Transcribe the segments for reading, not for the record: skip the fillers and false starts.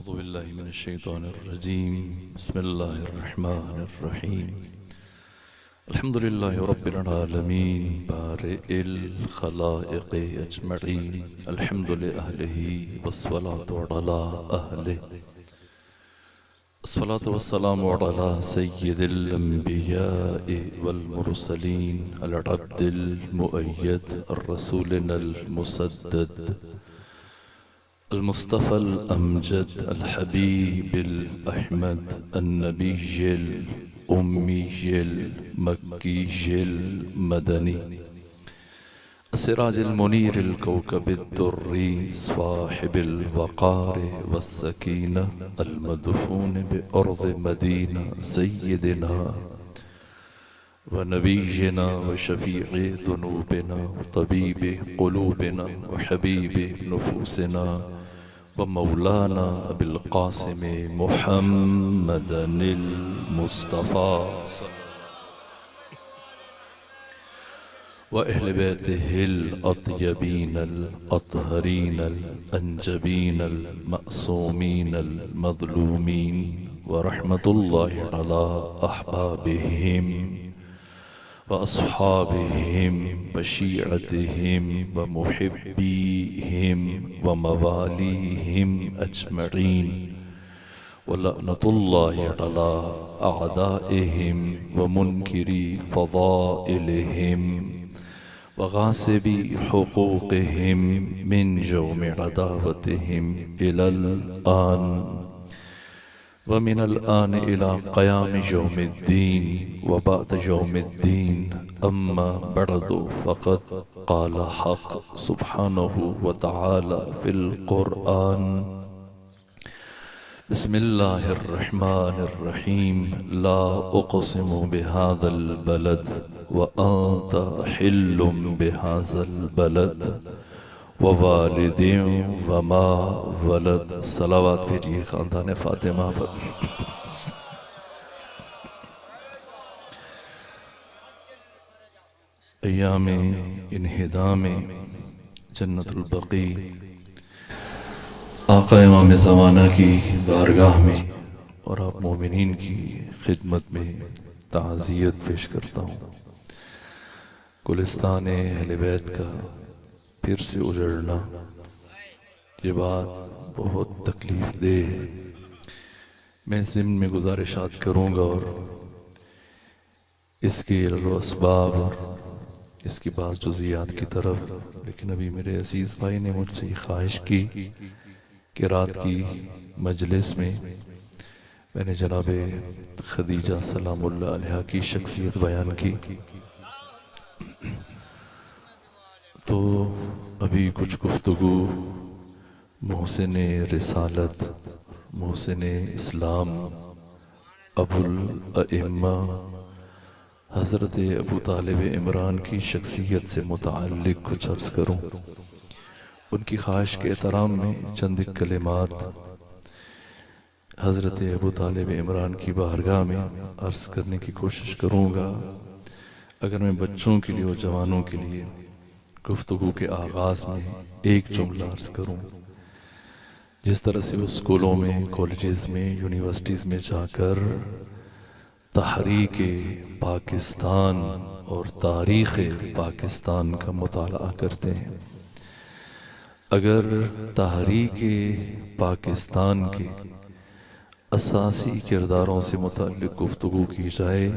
अऊज़ु बिल्लाहि मिनश्शैतानिर्रजीम बिस्मिल्लाहिर्रहमानिर्रहीम अल्हम्दुलिल्लाहि रब्बिल आलमीन बारिइल खलाइक़ि अजमईन अल्हम्दुलिल्लाहि अहलिही वस्सलातु अला अहलिही अस्सलातु वस्सलामु अला सय्यिदिल अंबियाइ वल मुरसलीन अल अब्दिल मुअय्यद अर्रसूलिनल मुसद्दद अल मुस्तफ़ल अमजद अल हबीबिल अहमद अन्नबीयिल उम्मीयिल मक्कीयिल मदनी सिराजिल मुनीरिल कौकबिद दुर्री स्वाहिबिल वक़ार वस्सकीना अल मदफून बिअर्ज़ मदीना सय्यिदिना व नबीयिना व शफ़ीइ ज़ुनूबिना व तबीबि क़ुलूबिना व हबीबि नुफ़ूसिना व मौलाना अबिल क़ासिम मुहम्मदनिल मुस्तफ़ा व अहले बैतिहिल अत्यबीनल अतहरीनल अंजबीनल मअसूमीनल मज़लूमीन व रहमतुल्लाहि अला अहबाबिहिम व अस्हाबिहिम व शीअतिहिम व मुहिब्बीहिम व मवालीहिम अजमईन व लअनतुल्लाहि अला अअदाइहिम व मुनकिरी फ़ज़ाइलिहिम व गासिबी हुकूक़िहिम मिन यौमि अदावतिहिम इलल आन व मिनल आन इला क़याम यौमिद्दीन व बअद यौमिद्दीन अम्मा बअदु फ़क़द क़ाल हक़ सुब्हानहु व तआला फ़िल क़ुरआन बिस्मिल्लाहिर्रहमानिर्रहीम ला उक़सिमु बिहाज़ल बलद व अन्त हिल्लुम बिहाज़ल बलद व वालिदिन व मा वलद। सलावत भेजिए ख़ानदान फ़ातिमा पर। अय्यामे इन्हिदामे जन्नतुल बक़ी आक़ा इमाम ज़माना की बारगाह में और आप मोमिनीन की खिदमत में ताज़ियत पेश करता हूँ। गुलिस्तान अहले बैत का फिर से उजड़ना, ये बात बहुत तकलीफ दे है। मैं ज़िम्न में गुजारिशात करूँगा और इसके असबाब और इसकी बात जुज़ियात की तरफ, लेकिन अभी मेरे अजीज़ भाई ने मुझसे ये ख्वाहिश की कि रात की मजलिस में मैंने जनाब खदीजा सलामुल्लाह अलैहा की शख्सियत बयान की, तो अभी कुछ गुफ्तगू मोहसिन रिसालत, मोहसिन इस्लाम, अबुल अइम्मा हज़रत अबू तालिब इमरान की शख्सियत से मुताल्लिक़ कुछ अर्ज़ करूँ। उनकी ख्वाहिश के एहतराम में चंद कलिमात हज़रत अबू तालिब इमरान की बारगाह में अर्ज़ करने की कोशिश करूँगा। अगर मैं बच्चों के लिए और जवानों के लिए गुफ्तगू के आगाज़ में एक जुमला अर्ज़ करूँ, जिस तरह से वो स्कूलों में, कॉलेजेस में, यूनिवर्सिटीज़ में जाकर तहरीक पाकिस्तान और तारीख़ पाकिस्तान का मुताला करते हैं, अगर तहरीक पाकिस्तान के असासी किरदारों से मुताल्लिक़ गुफ्तगू की जाए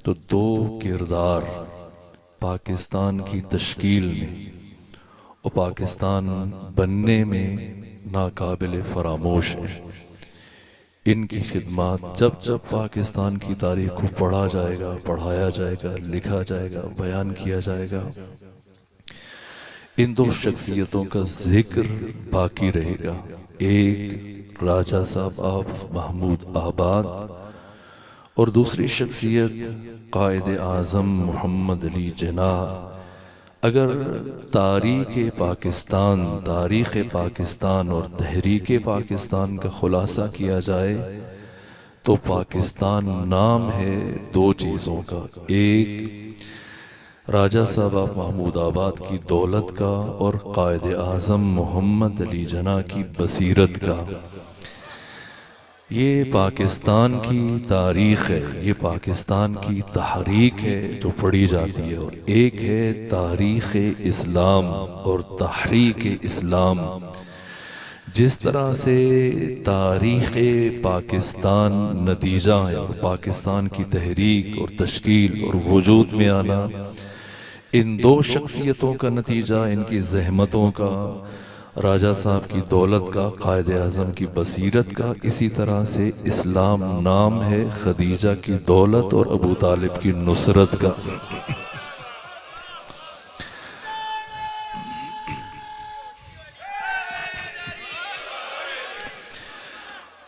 तो दो किरदार पाकिस्तान की तश्कील में और पाकिस्तान बनने में नाकाबिल फरामोश है। इनकी खिदमत जब जब पाकिस्तान की तारीख़ को पढ़ा जाएगा, पढ़ाया जाएगा, लिखा जाएगा, बयान किया जाएगा, इन दो शख्सियतों का जिक्र बाकी रहेगा। एक राजा साहब आप महमूद आबाद और दूसरी शख्सियत कायद आज़म मोहम्मद अली जिन्ना। अगर तारीख़ पाकिस्तान और तहरीक पाकिस्तान का खुलासा किया जाए तो पाकिस्तान नाम है दो चीज़ों का, एक राजा साहब महमूद आबाद की दौलत का और कायद आज़म मोहम्मद अली जिन्ना की बसीरत का। ये पाकिस्तान की तारीख़ है, ये पाकिस्तान की तहरीक है जो पढ़ी जाती है, और एक है तारीख़ इस्लाम और तहरीक इस्लाम। जिस तरह से तारीख़ पाकिस्तान नतीजा है और पाकिस्तान की तहरीक और तश्कील और वजूद में आना इन दो शख्सियतों का नतीजा, इनकी ज़हमतों का, राजा साहब की दौलत का, कायद आज़म की बसीरत का, इसी तरह से इस्लाम नाम है खदीजा की दौलत और अबू तालिब की नुसरत का।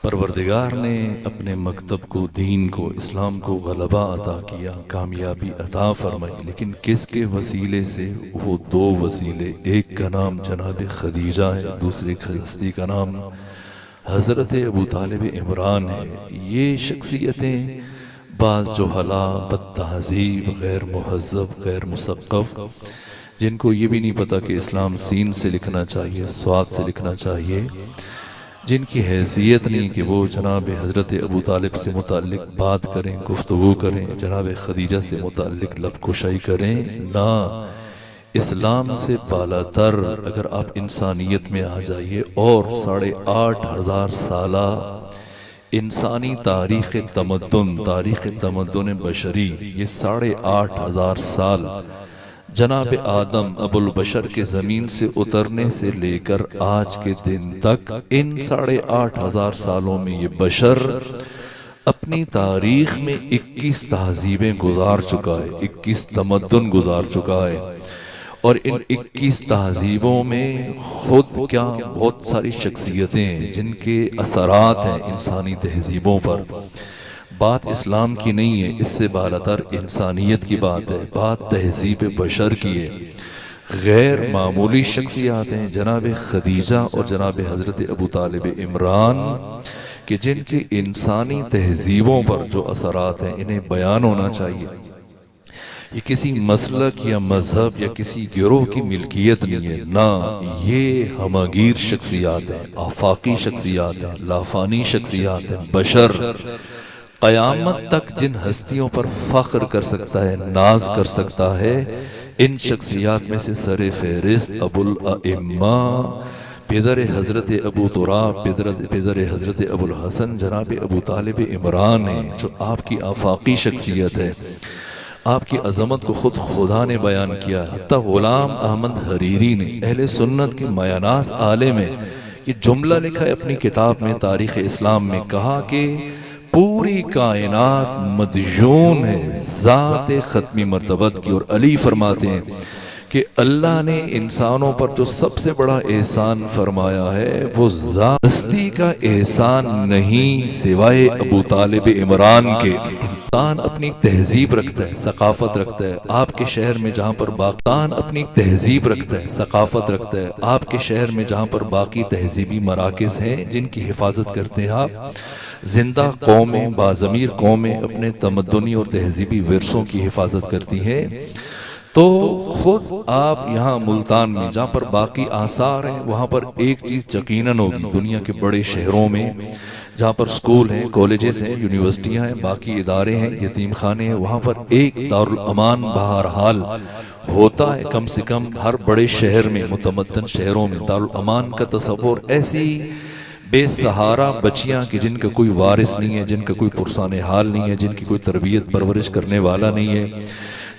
परवरदिगार ने अपने मकतब को, दीन को, इस्लाम को गलबा अता किया, कामयाबी अता फरमाई, लेकिन किसके वसीले से? वो दो वसीले, एक का नाम जनाब खदीजा है, दूसरे हस्ती का नाम हज़रत अबू तालिब इमरान है। ये शख्सियतें बाज़ जुहला, बदतहज़ीब, गैर मुहज़्ज़ब, गैर मुसक़्क़फ़, जिनको ये भी नहीं पता कि इस्लाम सीन से लिखना चाहिए, स्वाद से लिखना चाहिए, जिनकी हैसियत नहीं कि वो जनाब हज़रत अबू तालिब से मुताल्लिक बात करें, गुफ्तगू करें, जनाब खदीजा से मुताल्लिक लबकुशाई करें। ना, इस्लाम से बालातर अगर आप इंसानियत में आ जाइए और 8,500 साला इंसानी तारीख़ तमद्दुन बशरी, ये 8,500 साल जनाब आदम अबुल बशर के ज़मीन से उतरने से लेकर आज के दिन तक, इन 8,500 सालों में ये बशर अपनी तारीख में 21 तहजीबें गुजार चुका है, 21 तमद्दुन गुजार चुका है। और इन 21 तहजीबों में खुद क्या बहुत सारी शख्सियतें हैं जिनके असरात हैं इंसानी तहजीबों पर। बात इस्लाम की नहीं है, इससे बालातर इंसानियत की बात है, बात तहजीब बशर की है। गैर मामूली शख्सियात हैं जनाब खदीजा और जनाब हज़रत अबू तालिब इमरान कि जिनकी इंसानी तहजीबों पर जो असरात हैं इन्हें बयान होना चाहिए। ये किसी मसलक या मजहब या किसी गिरोह की मिल्कियत नहीं है, ना, ये हमगीर शख्सियात हैं, आफाकी शख्सियात हैं, लाफानी शख्सियात हैं। बशर क़यामत तक जिन हस्तियों पर फ़ख्र कर सकता है, नाज कर सकता है, इन शख्सियात में से सरे फहरिस्त अबुल अइम्मा, पिदर हज़रत अबू तुराब, पिदर हज़रत अबुल हसन जनाब अबू तालिब इमरान है, जो आपकी आफाकी शख्सियत है। आपकी अज़मत को खुद खुदा ने बयान किया। हत्ता ग़ुलाम अहमद हरीरी ने अहले सुन्नत के मयानास आले में ये जुमला लिखा है अपनी किताब में तारीख़ इस्लाम में, कहा कि पूरी कायनात मदयून है ज़ात ख़त्मी मर्तबत की। और अली फरमाते हैं कि अल्लाह ने इंसानों पर जो सबसे बड़ा एहसान फरमाया है वो ज़ाती का एहसान नहीं सिवाय अबू तालिब इमरान के। पाकिस्तान अपनी तहजीब रखता है, सकाफत रखता है। आपके शहर में जहाँ पर पाकिस्तान अपनी तहजीब रखता है, सकाफत रखता है, आपके शहर में जहाँ पर बाकी तहजीबी मराकज़ हैं जिनकी हिफाजत करते हैं आप, जिंदा कौमें, बाज़मीर कौमें अपने तमद्दुनी और तहजीबी विरसों की हिफाजत करती हैं, तो खुद आप यहाँ मुल्तान में जहाँ पर बाकी आसार हैं वहाँ पर एक चीज़ यकीनन होगी, दुनिया के बड़े शहरों में जहाँ पर स्कूल हैं, कॉलेजेस हैं, यूनिवर्सिटियाँ हैं, बाकी इदारे हैं, यतीम खाने हैं, वहाँ पर एक दारुल अमान बहरहाल होता है। कम से कम हर बड़े शहर में, मुतमद्दन शहरों में दारुल अमान का तसव्वुर, ऐसी बेसहारा बच्चियाँ कि जिनका कोई वारिस नहीं है, जिनका कोई पुरसाने हाल नहीं है, जिनकी कोई तरबियत परवरिश करने वाला नहीं है,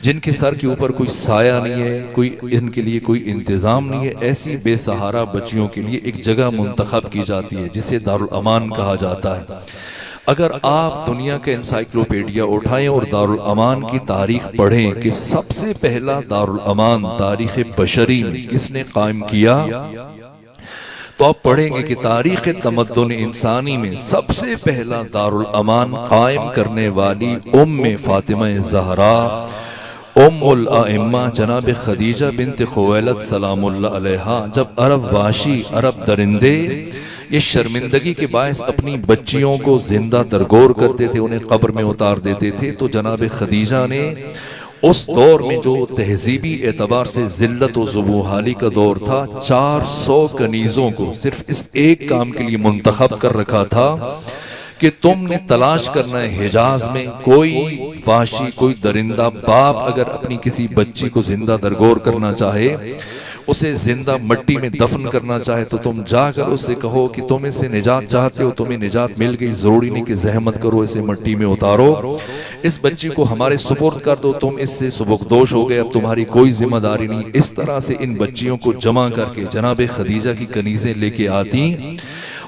जिनके सर के ऊपर कोई साया नहीं है, कोई इनके लिए कोई इंतज़ाम नहीं है, ऐसी बेसहारा बच्चियों के लिए एक जगह मुंतखब की जाती है जिसे दारुल अमान कहा जाता है। अगर आप दुनिया के इंसाइक्लोपीडिया उठाएं और दारुल अमान की तारीख पढ़ें कि सबसे पहला दारुल अमान तारीख़ बशरी में किसने कायम किया, तो आप पढ़ेंगे कि तारीख़ तमद्दुन इंसानी में सबसे पहला दारुल अमान कायम करने वाली उम्मे फातिमा ज़हरा, उम्मुल अइम्मा जनाब खदीजा बिन्त खुवैलद सलामुल्लाह अलैहा, जब अरब वाशी, अरब दरिंदे ये शर्मिंदगी के बायस अपनी बच्चियों को जिंदा दरगोर करते थे, उन्हें कब्र में उतार देते थे, तो जनाब खदीजा ने उस दौर में जो तहजीबी एतबार से जिल्लत व ज़ुबूहाली का दौर था, 400 कनीज़ों को सिर्फ इस एक काम के लिए मुंतखब कर रखा था कि तुमने तलाश करना है हिजाज में कोई वाशी, कोई दरिंदा बाप अगर अपनी किसी बच्ची को जिंदा दरगोर करना चाहे, उसे जिंदा मट्टी में दफन करना चाहे, तो तुम जाकर उससे कहो कि तुम इससे निजात चाहते हो, तुम्हें निजात मिल गई, जरूरी नहीं कि जहमत करो, इसे मट्टी में उतारो, इस बच्ची को हमारे सुपुर्द कर दो, तुम इससे सुबुकदोश हो गए, अब तुम्हारी कोई जिम्मेदारी नहीं। इस तरह से इन बच्चियों को जमा करके जनाब खदीजा की कनीजें लेके आती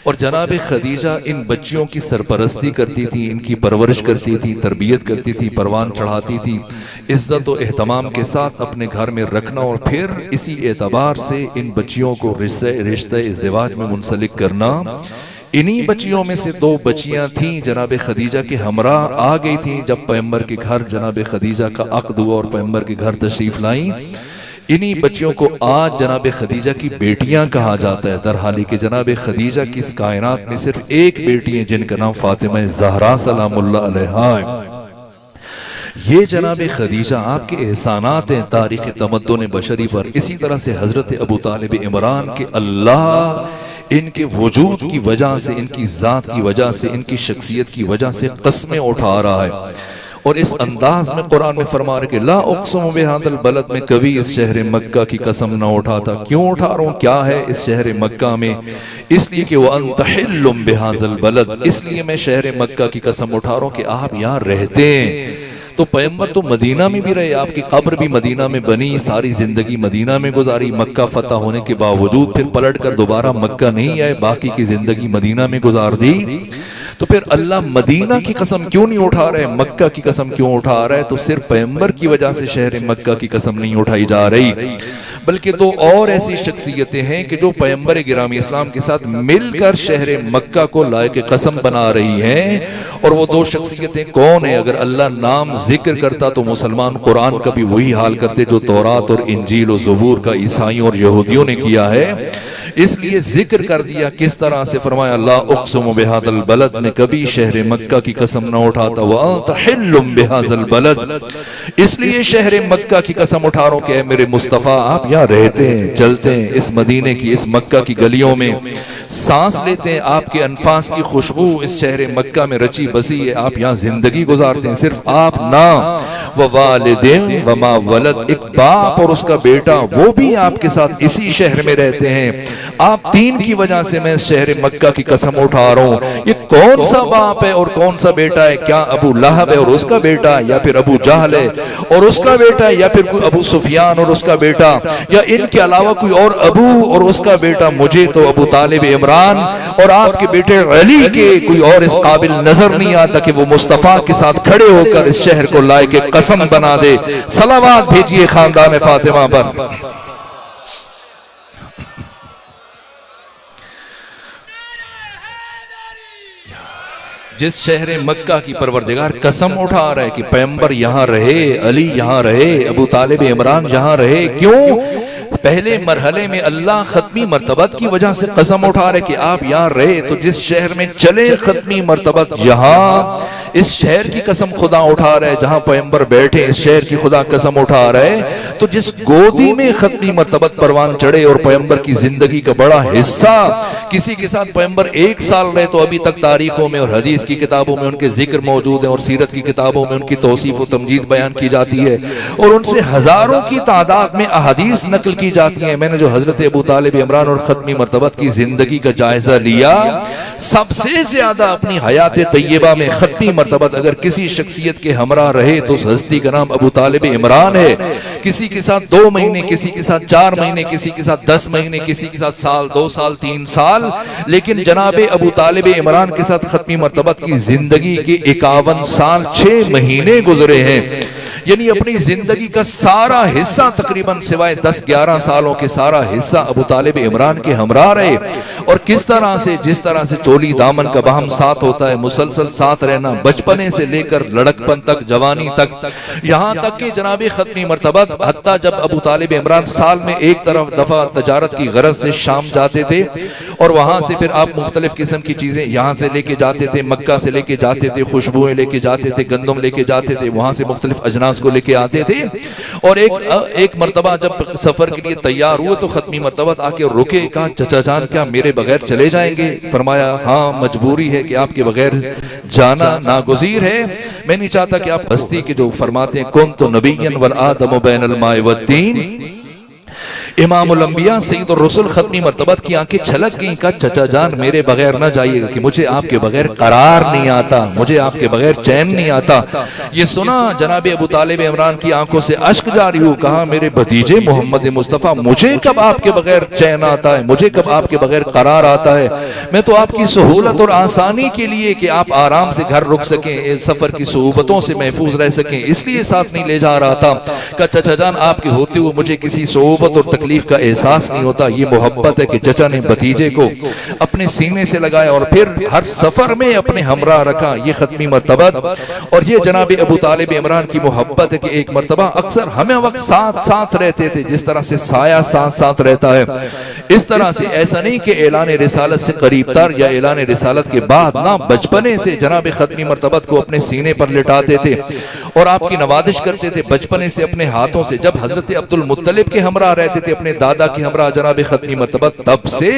और जनाब खदीजा इन बच्चियों की सरपरस्ती करती थी, इनकी परवरिश करती थी, तरबियत करती थी, परवान चढ़ाती थी, इज्जत और एहतमाम के साथ अपने घर में रखना और फिर इसी एतबार से इन बच्चियों को रिश्ते इज़्दिवाज में मुंसलिक करना। इन्हीं बच्चियों में से 2 बच्चियां थीं जनाब खदीजा के हमरा आ गई थीं जब पैगंबर के घर जनाब खदीजा का अक़्द हुआ और पैगंबर के घर तशरीफ लाई। इन्हीं बच्चियों को आज जनाब खदीजा की बेटियां कहा जाता है। दरहाली के जनाब खदीजा की इस कायनात में सिर्फ एक बेटी है जिनका नाम फातिमा ज़हरा सलामुल्लाह अलैहा है। ये जनाब खदीजा आपके एहसानात हैं तारीख़ तमद्दुन बशरी पर। इसी तरह से हजरत अबू तालिब इमरान के अल्लाह इनके वजूद की वजह से, इनकी ज़ात की वजह से, इनकी शख्सियत की वजह से कस्में उठा रहा है और इस अंदाज में कुरान में फरमा रहे कि ला उक़्सिमु बिहाज़ल बलद में कभी इस शहर मक्का की कसम ना उठाता। क्यों उठा रहा हूँ, क्या है इस शहर मक्का में? इसलिए कि वह अंत हिल्लुम बिहाज़ल बलद, इसलिए मैं शहर मक्का की कसम उठा रहा हूँ कि आप यहाँ रहते हैं। तो पैगंबर तो मदीना में भी रहे, आपकी कब्र भी मदीना में बनी, सारी जिंदगी मदीना में गुजारी, मक्का फतह होने के बावजूद फिर पलट कर दोबारा मक्का नहीं आए, बाकी की जिंदगी मदीना में गुजार दी। तो फिर अल्लाह मदीना की कसम क्यों नहीं उठा रहे, मक्का की कसम क्यों उठा रहा है? तो सिर्फ पैगंबर की वजह से शहर मक्का की कसम नहीं उठाई जा रही, बल्कि 2 और ऐसी शख्सियतें हैं कि जो पैगंबर गिरामी इस्लाम के साथ मिलकर शहर मक्का को लायक कसम बना रही हैं। और वो 2 शख्सियतें कौन है? अगर अल्लाह नाम जिक्र करता तो मुसलमान कुरान का भी वही हाल करते जो तौरात और इंजील और ज़बूर का ईसाइयों और यहूदियों ने किया है। इसलिए जिक्र कर दिया किस तरह से, फरमाया ला उक़्सिमु बिहाज़ल बलद, में कभी शहर मक्का की कसम न उठाता, व अंत हिल्लुम बिहाज़ल बलद, इसलिए शहर मक्का की कसम उठा रहा हूं कि मेरे मुस्तफ़ा आप यहाँ रहते हैं, चलते हैं, इस मदीने की, इस मक्का की गलियों में सांस लेते हैं, आपके अनफास की खुशबू इस शहर मक्का में रची बसी है, आप यहाँ जिंदगी गुजारते हैं। सिर्फ आप ना, व वालिदिन व मा वलद, एक बाप और उसका बेटा वो भी आपके साथ इसी शहर में रहते हैं। आप 3 की वजह से मैं शहर मक्का की कसम उठा रहा हूँ। ये कौन सा बाप है और कौन सा बेटा है? क्या अबू लहब है और उसका बेटा, या फिर अबू जहल है और उसका बेटा, या फिर कोई अबू सुफियान और उसका बेटा, या इनके अलावा कोई और अबू और उसका बेटा? मुझे तो अबू तालिब इमरान और आपके बेटे अली के कोई और इस काबिल नजर नहीं आता कि वो मुस्तफा के साथ खड़े होकर इस शहर को लायक कसम बना दे। सलावात भेजिए खानदान फातिमा पर। जिस शहर मक्का की परवरदिगार कसम उठा रहा है कि पैगंबर यहाँ रहे, अली यहाँ रहे, अबू तालिब इमरान यहाँ रहे। क्यों? पहले मरहले में अल्लाह खत्मी मर्तबत की वजह से कसम उठा रहे कि आप यहाँ रहे, तो जिस शहर में चले खत्मी मर्तबत, यहाँ इस शहर की कसम खुदा उठा रहा है, जहां पैगंबर बैठे इस शहर की खुदा कसम उठा रहे। तो जिस गोदी में खत्मी मर्तबत परवान चढ़े और पैगंबर की जिंदगी का बड़ा हिस्सा किसी के साथ पैगंबर 1 साल रहे, तो अभी तक तारीखों में और हदीस की किताबों में उनके जिक्र मौजूद है और सीरत की किताबों में उनकी तौसीफ और तमजीद बयान की जाती है और उनसे हजारों की तादाद में अहादीस नकल की जाती है। मैंने जो हजरत अबू तालिब इमरान और खत्मी मर्तबत की जिंदगी का जायजा लिया, सबसे ज्यादा अपनी हयात तैयबा में खत्मी मर्तबत अगर किसी शख्सियत के हमरा रहे तो उस हस्ती का नाम अबू तालिब इमरान है। किसी के साथ 2 महीने, किसी के साथ 4 महीने, किसी के साथ 10 महीने, किसी के साथ साल, 2 साल, 3 साल, लेकिन जनाब अबू तालिब इमरान के साथ खत्मी मर्तबत की जिंदगी के 51 साल 6 महीने गुजरे हैं। यानी अपनी जिंदगी का सारा हिस्सा तकरीबन सिवाय 10-11 सालों के सारा हिस्सा अबू तालिब इमरान के हमरा रहे। और किस तरह से, जिस तरह से चोली दामन का बाहम साथ होता है, मुसलसल साथ रहना, बचपने से लेकर लड़कपन तक, जवानी तक, यहाँ तक कि जनाब खत्मी मर्तबत हत्ता जब अबू तालिब इमरान साल में एक दफा तजारत की गरज से शाम जाते थे और वहां से फिर आप मुख्तलिफ किस्म की चीजें यहाँ से लेके जाते थे, मक्का से लेके जाते थे, खुशबुएं लेके जाते थे, गंदम लेके जाते थे, वहां से मुख्तलिफ अजनास को लेके आते थे। और एक मरतबा जब सफर के लिए तैयार हुए तो खत्मी मरतबा आके रुके, कहा चचा जान क्या मेरे बगैर चले जाएंगे? फरमाया हाँ, मजबूरी है कि आपके बगैर जाना नागुज़ीर है। मैं नहीं चाहता कि आप हस्ती के जो फरमाते हैं कुन्तु नबिय्यन वल आदमु बैनल माइ वद्दीन, इमामुल अंबिया सैयदुर रसूल खत्मी मर्तबत की आंखें छलक गईं। का चचा जान मेरे बगैर ना जाइएगा कि मुझे आपके बगैर करार नहीं आता, मुझे आपके बगैर चैन नहीं आता। ये सुना जनाब अबू तालिब इमरान की आंखों से अश्क जारी हुआ। कहा मेरे भतीजे मोहम्मद मुस्तफ़ा, मुझे कब आपके बगैर चैन आता है, मुझे कब आपके बगैर करार आता है? मैं तो आपकी सहूलत और आसानी के लिए कि आप आराम से घर रुक सकें, सफर की सोबतों से महफूज रह सकें, इसलिए साथ नहीं ले जा रहा था। का चचा जान आपके होते हुए मुझे किसी सोबत और तकलीफ का एहसास नहीं होता। ये मोहब्बत है कि चचा ने भतीजे को अपने सीने से लगाया और फिर हर सफर में अपने हमरा रखा। ये खत्मी मर्तबत और ये जनाब अबू तालिब इमरान की मोहब्बत है कि एक मर्तबा अक्सर हमें वक्त साथ साथ रहते थे, जिस तरह से साया साथ साथ रहता है इस तरह से। ऐसा नहीं कि ऐलान रिसालत से करीब तर या ऐलान रिसालत के बाद ना, बचपने से जनाब खत्मी मर्तबत को अपने सीने पर लिटाते थे और आपकी नवाजिश करते थे बचपने से अपने हाथों से। जब हजरत अब्दुल मुत्तलिब के हमरा रहते थे, अपने दादा के हमरा जनाब खत्मी मर्तबत, तब से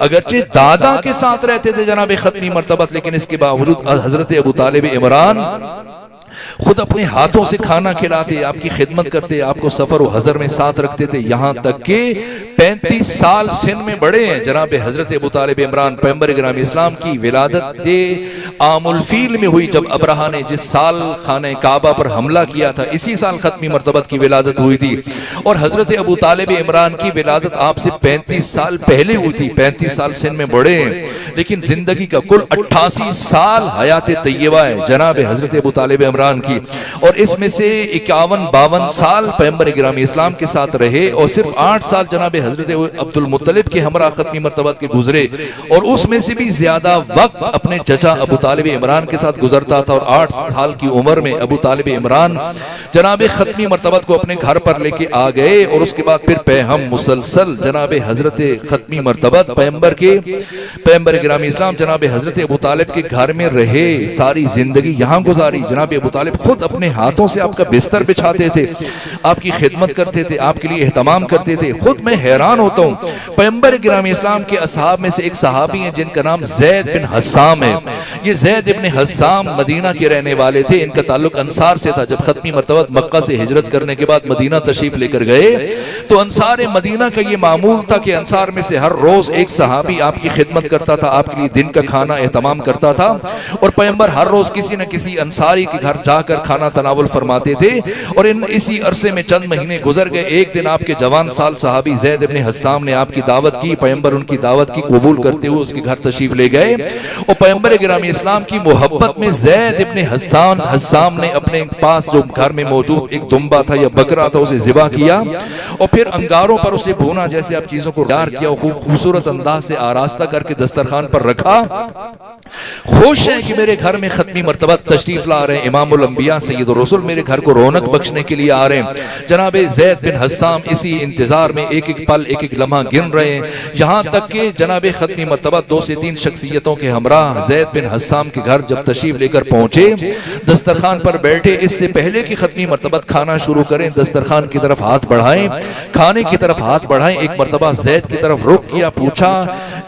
अगरचे दादा के साथ रहते थे जनाब खत्मी मर्तबत, लेकिन इसके बावजूद हजरत अबू तालिब इमरान खुद अपने हाथों से खाना खिलाते, आपकी खिदमत करते, आपको सफर और हजर में साथ रखते थे। यहाँ तक के 35 साल सिन में बड़े हैं जनाब हजरत अबू तालिब इमरान। पैगंबर ग्राम इस्लाम की विलादत आमुल फील में हुई, जब अब्राहा ने जिस साल खाने काबा पर हमला किया था, इसी साल खत्मी मर्तबत की विलादत हुई थी। और हजरत अबू तालिब इमरान की विलादत आपसे 35 साल पहले हुई थी। 35 साल सिन में बड़े हैं, लेकिन जिंदगी का कुल 88 साल हयात तैयबा है जनाब हजरत अबू तालिब इमरान की। और इसमें से 51-52 साल पैगंबर गिरामी इस्लाम के साथ रहे और सिर्फ 8 साल जनाब हजरत अब्दुल मुत्तलिब के हमरा खत्मी मर्तबत के गुजरे। और उसमें से भी ज्यादा वक्त अपने चचा अबू तालिब इमरान के साथ गुजरता था। और 8 साल की उम्र में अबू तालिब इमरान जनाब खत्मी मर्तबत को अपने घर पर लेके आ गए। और उसके बाद फिर हम मुसलसल जनाब हजरत खत्मी मर्तबत पैगंबर गिरामी इस्लाम जनाब हजरत अबू तालिब के घर में रहे, सारी जिंदगी यहाँ गुजारी। जनाब अबू तालिब खुद अपने हाथों से आपका बिस्तर बिछाते थे, आपकी खिदमत करते थे, आपके लिए एहतमाम करते थे। खुद मैं हैरान होता हूँ, पैगंबर गिरामी इस्लाम के असहाब में से एक सहाबी हैं जिनका नाम ज़ैद बिन हस्साम है। ये ज़ैद इब्न हस्साम मदीना के रहने वाले थे, इनका ताल्लुक अंसार से था। जब खत्मी मर्तबा मक्का से हिजरत करने के बाद मदीना तशरीफ लेकर गए तो अंसार मदीना का ये मामूल था कि अंसार में से हर रोज एक सहाबी आपकी खिदमत करता था, आपके लिए दिन का खाना एहतमाम करता था। और पैगंबर हर रोज किसी न किसी अंसारी के घर जाकर खाना तनावुल फरमाते थे। और इसी अरसे में चंद महीने गुजर गए। एक दिन आपके जवान साल सहाबी ज़ैद इब्न हस्साम ने आपकी दावत की, पैगंबर उनकी दावत की कबूल करते हुए उसके घर तशरीफ ले गए। और पैगंबर गिरामी इस्लाम की मोहब्बत में ज़ैद इब्न हस्साम ने अपने पास जो घर में मौजूद एक दुम्बा था या बकरा था उसे ज़िबा किया और फिर अंगारों पर उसे भूना, जैसे आप चीजों को तैयार किया, खूबसूरत अंदाज से आरास्ता करके दस्तरखान पर रखा। खुश है कि मेरे घर में खत्मी मर्तबा तशरीफ ला रहे हैं, इमामुल अंबिया सैयदुर रसूल मेरे घर को रौनक बख्शने के लिए आ रहे हैं। जनाब ज़ैद बिन हस्साम इसी इंतजार में एक एक पल एक एक लम्हा गिन रहे हैं। यहाँ तक कि जनाब खत्मी मर्तबा 2 से 3 शख्सियतों के हमराह ज़ैद बिन हस्साम के घर जब तशरीफ लेकर पहुंचे, दस्तरखान पर बैठे, इससे पहले कि खत्मी मर्तबा खाना शुरू करें दस्तरखान की तरफ हाथ बढ़ाएं, खाने की तरफ हाथ बढ़ाएं, एक मर्तबा ज़ैद की तरफ रुख किया, पूछा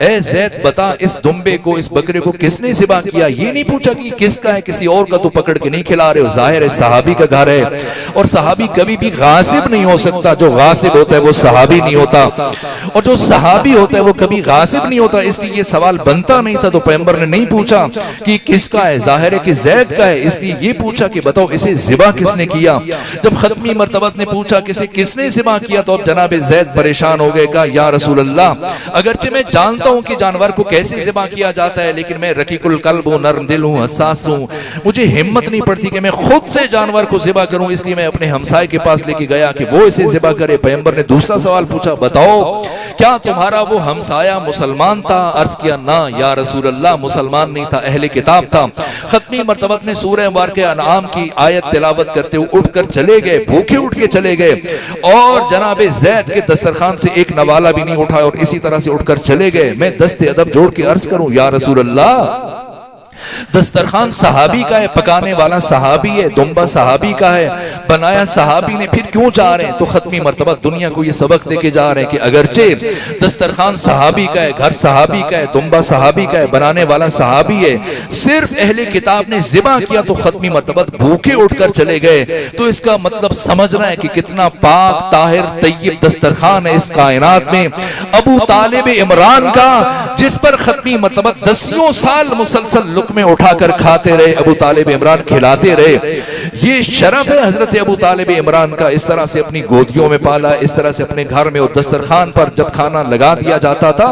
ए ज़ैद बता इस दुम्बे को, इस बकरे को किसने ज़िबा किया? ये नहीं पूछा कि किसका है, किसी और का तो पकड़ के नहीं खिला रहे हो, जाहिर है सहाबी का घर है। और सहाबी कभी भी गासिब नहीं हो सकता, जो गासिब होता है वो सहाबी नहीं होता, और जो सहाबी होता है वो कभी गासिब नहीं होता। इसलिए ये सवाल बनता नहीं था। तो पैगंबर ने नहीं पूछा कि किसका है, जाहिर है कि ज़ैद का है, इसलिए ये पूछा कि बताओ इसे ज़िबा किसने किया। जब खत्मी मर्तबत ने पूछा किसने ज़िबा किया तो अब जनाब ज़ैद परेशान हो गए। कहा या रसूल अल्लाह, अगरचे मैं जानता हूं कि जानवर को कैसे ज़िबा किया जाता है, लेकिन मैं रकीकुल कल्ब हूं, नर्म दिल हूं, हसास हूं, मुझे हिम्मत नहीं पड़ती कि मैं खुद से जानवर को ज़िबा करूं। इसलिए मैं अपने हमसाये के पास लेके गया कि वो इसे ज़िबा करे। पैगंबर ने दूसरा सवाल पूछा, बताओ क्या तुम्हारा वो हमसाया मुसलमान था? अर्ज किया ना या रसूल अल्लाह, मुसलमान नहीं था, अहले किताब था। खत्मी मरतबत ने सूरह मुबारक अनआम की आयत तिलावत करते हुए उठकर चले गए, भूखे उठ के चले गए और जनाब ज़ैद के दस्तरखान से एक नवाला भी नहीं उठाया और इसी तरह से उठकर चले गए। मैं दस्ते अदब जोड़ के अर्ज करूं, या रसूल अल्लाह, दस्तरखान सहाबी का है, पकाने वाला सहाबी है, दुम्बा सहाबी का है, बनाया सहाबी ने, फिर क्यों चाह रहे हैं? तो खत्मी मर्तबा दुनिया को ये सबक देके जा रहे हैं कि अगरचे दस्तरखान सहाबी का है, घर सहाबी का है, दुम्बा सहाबी का है, बनाने वाला सहाबी है, सिर्फ अहले किताब ने ज़िबा किया तो खत्मी मर्तबा भूखे उठकर चले गए। तो इसका मतलब समझना है कि कितना पाक ताहिर तय्यब दस्तरखान है इस कायनात में। अबू तालिब इमरान का, जिस पर खत्मी मर्तबा 10 साल मुसलसल में उठाकर खाते रहे, अबू तालिब इमरान खिलाते रहे। ये शरफ है हजरत अबू तालिब इमरान का। इस तरह से अपनी गोदियों में पाला, इस तरह से अपने घर में और दस्तरखान पर जब खाना लगा दिया जाता था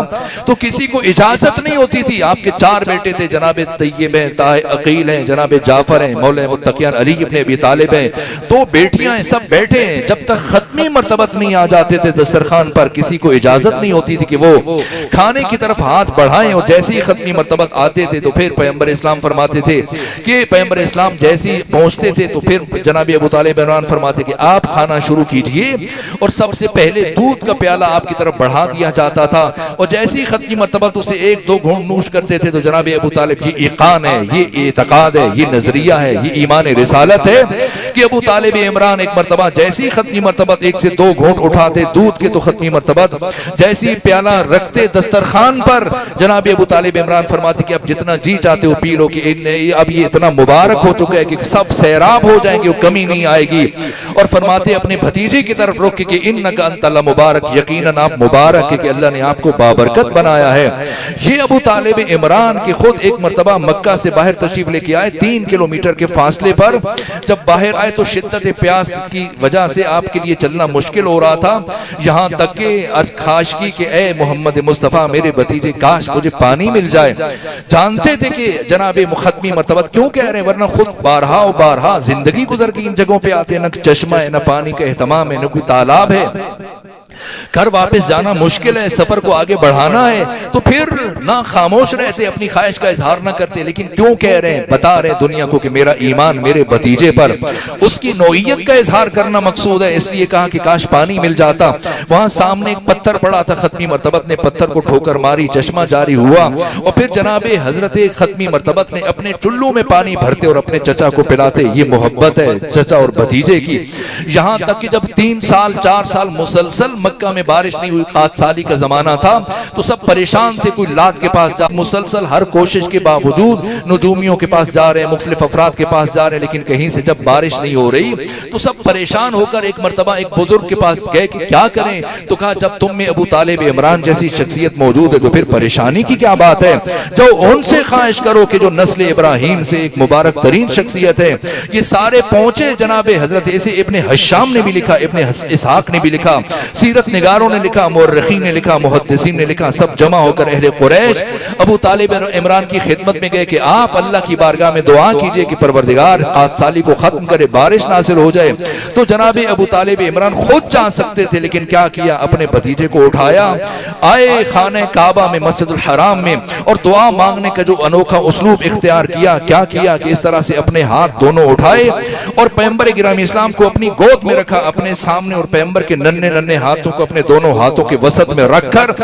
तो किसी को इजाजत नहीं होती थी। आपके 4 बेटे थे, जनाब तय्यब हैं, अकील हैं, जनाब जाफर हैं, मौला मुत्तकियान अली इब्न अबी तालिब हैं, 2 बेटियां हैं, सब बैठे हैं। जब तक खत्मी मर्तबत नहीं आ जाते थे दस्तरखान पर, किसी को इजाजत नहीं होती थी कि वो खाने की तरफ हाथ बढ़ाएं। और जैसे ही खत्मी मर्तबत आते थे तो फिर पैगंबर इस्लाम फरमाते थे कि पैगंबर इस्लाम जैसे ही पहुंचते थे तो फिर जनाब अबू तालिब इमरान फरमाते कि आप खाना शुरू कीजिए, और सबसे पहले दूध का प्याला आपकी तरफ बढ़ा दिया जाता था। और जैसे ही खत्मी मर्तबा उसे 1-2 घूंट नूश करते थे तो जनाब अबू तालिब, ये ईकान है, ये एतकाद है, ये नजरिया है, ये ईमान रिसालत है कि अबू तालिब इमरान एक मर्तबा जैसी खत्मी मर्तबा 1 से 2 घूंट उठाते दूध के तो खत्मी मर्तबा जैसी प्याला रखते दस्तरखान पर, जनाब अबू तालिब इमरान फरमाते कि अब जितना जी चाहते हो पी लो, कि अब ये इतना मुबारक हो चुका है कि सब सैराब हो जाएंगे, वो कमी नहीं आएगी। और फरमाते अपने भतीजे की तरफ रोक के इन्नका अंतल्ला मुबारक, यकीनन आप मुबारक है कि अल्लाह ने आपको बाबरकत बनाया है। ये अबू तालिब इमरान के खुद एक मर्तबा मक्का से बाहर तशरीफ लेके आए, 3 किलोमीटर के फासले पर। जब बाहर आए तो शिद्दत प्यास की वजह से आपके लिए चलना मुश्किल हो रहा था, यहाँ तक के खाश की कि ए मोहम्मद मुस्तफ़ा, मेरे भतीजे, काश मुझे पानी मिल जाए। जानते थे कि जनाब मुखत्मी मर्तबत क्यों कह रहे हैं, वरना खुद बारहा और बारहा जिंदगी गुजर के इन जगहों पे आते हैं, न चश्मा है, न पानी का एहतमाम है, न कोई तालाब है, घर वापस जाना मुश्किल है, सफर को आगे बढ़ाना है, तो फिर ना खामोश रहते, अपनी ख्वाहिश का इजहार ना करते, लेकिन क्यों कह रहे हैं, बता रहे हैं दुनिया को कि मेरा ईमान मेरे भतीजे पर, उसकी नौइयत का इजहार करना मकसूद है। इसलिए कहा कि काश पानी मिल जाता। वहां सामने एक पत्थर पड़ा था, खत्मी मर्तबत ने पत्थर को ठोकर मारी, चश्मा जारी हुआ और फिर जनाब हजरत खत्मी मर्तबत ने अपने चुल्लू में पानी भरते और अपने चचा को पिलाते। ये मोहब्बत है चचा और भतीजे की। यहां तक कि जब 3 साल 4 साल मुसलसल मक्का में बारिश नहीं हुई, 7 साली का जमाना था, तो सब परेशान थे। कोई लात के पास जा, मुसलसल हर कोशिश के बावजूद नुजूमियों के पास जा रहे हैं, मुख्तलिफ अफराद के पास जा रहे हैं, लेकिन कहीं से जब बारिश नहीं हो रही तो सब परेशान होकर एक मर्तबा एक बुजुर्ग के पास गए कि क्या करें। तो कहा जब तुम में अबू तालिब इमरान जैसी शख्सियत मौजूद है तो फिर परेशानी की क्या बात है, जो उनसे ख्वाहिश करो कि जो नस्ल इब्राहिम से एक मुबारक तरीन शख्सियत है। ये सारे पहुंचे, जनाब हजरत ऐसे इब्ने हशाम ने भी लिखा, इब्ने इसहाक ने भी लिखा, सीरत निगारों ने लिखा, मुर्रिखीन ने लिखा, मुहद्दिसीन ने लिखा, सब जमा होकर अहले कुरैश अबू तालिब इमरान की खिदमत में गए कि आप अल्लाह की बारगाह में दुआ कीजिए कि परवरदिगार 7 साली को खत्म करे, बारिश नासिल हो जाए। तो जनाब अबू तालिब इमरान खुद जा सकते थे, लेकिन क्या किया, अपने भतीजे को उठाया, आए खाने काबा में, मस्जिदुल हराम में, और दुआ मांगने का जो अनोखा उसलूब इख्तियार किया, क्या किया कि इस तरह से अपने हाथ दोनों उठाए और पैगंबर गिरामी इस्लाम को अपनी गोद में रखा, अपने सामने, और पैगंबर के नन्हे नन्हे हाथों को अपने दोनों हाथों के वसत में रखकर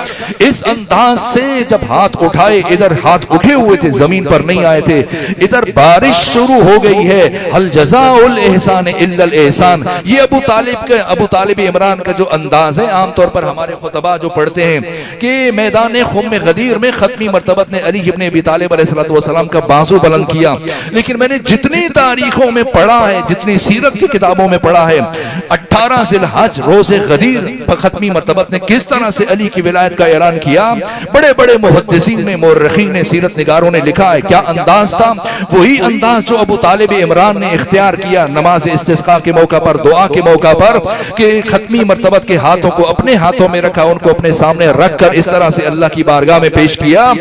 इस अंदाज से जब हाथ उठाए, इधर हाथ उठे हुए थे, जमीन पर नहीं आए थे, इधर बारिश शुरू हो गई है। हल जज़ाउल एहसान इल्लल एहसान। ये अबू तालिब इमरान का जो अंदाज है, आमतौर पर हमारे खुतबा जो पढ़ते हैं कि मैदान खुम गदीर में खत्मी मर्तबत ने अली इब्न अबी तालिब अलैहिस्सलाम का बाजू बुलंद किया, लेकिन मैंने जितनी तारीखों में पढ़ा है, जितनी सीरत की किताबों में पढ़ा है, 18 ज़िलहज रोज़े गदीर खत्मी मर्तबत ने किस तरह से अली की विलायत का ऐलान किया। बड़े बड़े मुहद्दिसीन ने, मुर्रिखीन ने, सीरत निगारों ने लिखा है क्या अंदाज था। वही अंदाज जो अबू तालिब इमरान ने इख्तियार किया नमाज इस्तिस्का के मौका पर, दुआ के मौका पर, कि खत्मी मर्तबत के हाथों को अपने हाथों में रखा, उनको अपने सामने रखकर इस तरह से अल्लाह की बारगाह में पेश किया।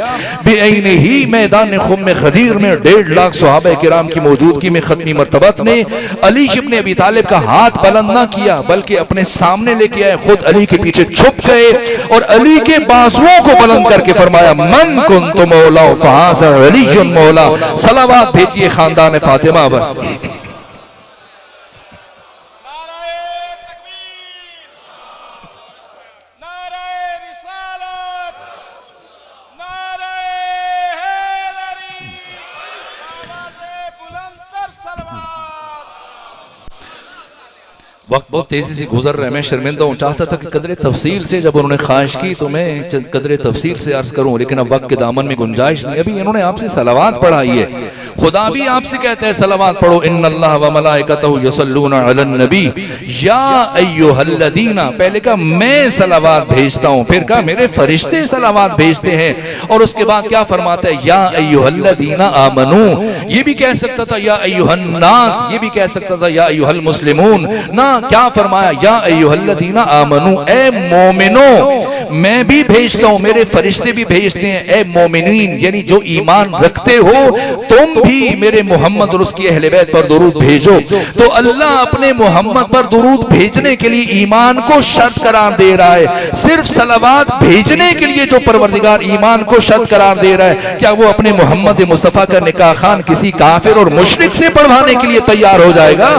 बेअईने ही मैदान खुम गदीर में 1.5 लाख सहाबा किराम की मौजूदगी में खत्मी मर्तबत ने अली इब्न अबी तालिब का हाथ बुलंद न किया, बल्कि अपने सामने लेके आए, खुद अली के के पीछे छुप गए और अली के बाजुओं को बुलंद करके फरमाया, मन कुन्तु मौला फहाज़ा अलीयुन मौला। सलावात भेजिए खानदान फातिमा पर। वक्त बहुत तेजी से गुजर रहा है, मैं शर्मिंदा हूँ। चाहता था कि कदरे तफसील से जब उन्होंने ख्वाहिश की तो मैं कदरे तफसील से अर्ज करूँ, लेकिन अब वक्त के दामन में गुंजाइश नहीं। अभी इन्होंने आपसे सलावात पढ़ाई है, खुदा भी आपसे कहता है सलावात पढ़ो, इन्नल्लाह व मलाइकतहु यसल्लूना अलन नबी या अय्युहल्लज़ीना। पहले कहा मैं सलावात भेजता हूँ, फिर कहा मेरे फरिश्ते सलावात भेजते हैं, और उसके बाद क्या फरमाता है, या अय्युहल्लज़ीना आमनू। ये भी कह सकता था या अय्युहन्नास, ये भी कह सकता था या अय्युहल मुस्लिमून। ना, क्या फरमाया, या अय्युहल्लज़ीना आमनू, ए मोमिनो मैं भी भेजता हूं, मेरे फरिश्ते भी भेजते हैं। ए मोमिनीन यानी जो ईमान रखते हो, तुम भी मेरे मोहम्मद और उसकी अहले बैत पर दुरूद भेजो। तो अल्लाह अपने मोहम्मद पर दुरूद भेजने के लिए ईमान को शर्त करार दे रहा है। सिर्फ सलावात भेजने के लिए जो परवरदिगार ईमान को शर्त करार दे रहा है, क्या वो अपने मोहम्मद मुस्तफा का निकाह खान किसी काफिर और मुशरिक से पढ़वाने के लिए तैयार हो जाएगा?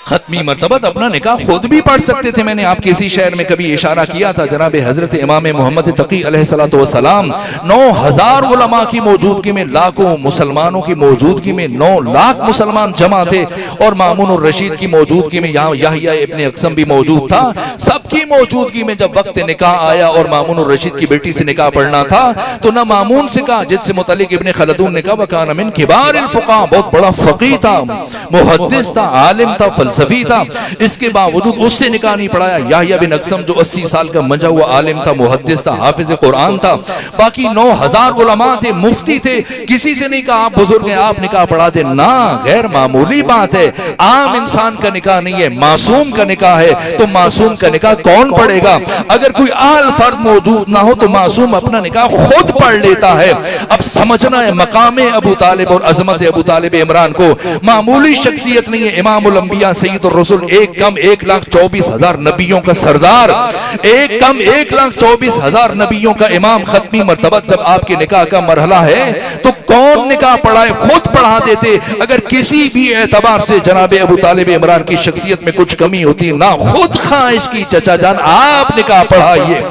खत्मी मर्तबत अपना निकाह खुद भी पढ़ सकते थे। मैंने आपके इसी शहर में कभी इशारा किया था, जनाब हजरत इमाम मोहम्मद तकी अलैहिस्सलातु वस्सलाम 9000 उलमा की मौजूदगी में, लाखों मुसलमानों की मौजूदगी में 9 लाख मुसलमान जमा थे, और मामून और रशीद की मौजूदगी में यहाँ याहिया इब्ने अक्सम भी मौजूद था। सबकी मौजूदगी में जब वक्त निकाह आया और मामून और रशीद की बेटी से निकाह पढ़ना था, तो ना मामून से कहा, जिससे मुतल्लिक इब्ने खलदून ने कहा वकान मिन किबारिल फुक़हा, बहुत बड़ा फकीह था, मुहद्दिस था, आलिम था, फलसफी था, इसके बावजूद उससे निकाह नहीं पढ़ाया। याहिया बिन अक्सम जो 80 साल का मंजा हुआ आलिम था, मुहद्दिस था, हाफिज कुरान था, बाकी 9000 उलमा थे, मुफ्ती थे, किसी से नहीं कहा आप बुजुर्ग हैं आप निकाह पढ़ा दे। ना, गैर मामूली बात है, आम इंसान का निकाह नहीं है, मासूम का निकाह है। तो मासूम का निकाह कौन पढ़ेगा? अगर कोई आल फर्द मौजूद ना हो तो मासूम अपना निकाह खुद पढ़ लेता है। अब समझना है मकामे अबू तालिब और अजमत अबू तालिब इमरान को, मामूली शख्सियत नहीं है। इमामुल अंबिया सैयद रसूल, एक कम 1,24,000 नबियों का सरदार, एक कम 1,24,000 नबियों का इमाम, खत्मी मर्तबत जब आपके निकाह का मरहला है तो कौन निकाह पढ़ाए? खुद पढ़ा देते। अगर किसी भी एतबार से जनाब अबू तालिब इमरान की शख्सियत में कुछ कमी होती ना, खुद ख्वाहिश की चचा जान आप निकाह पढ़ाइए,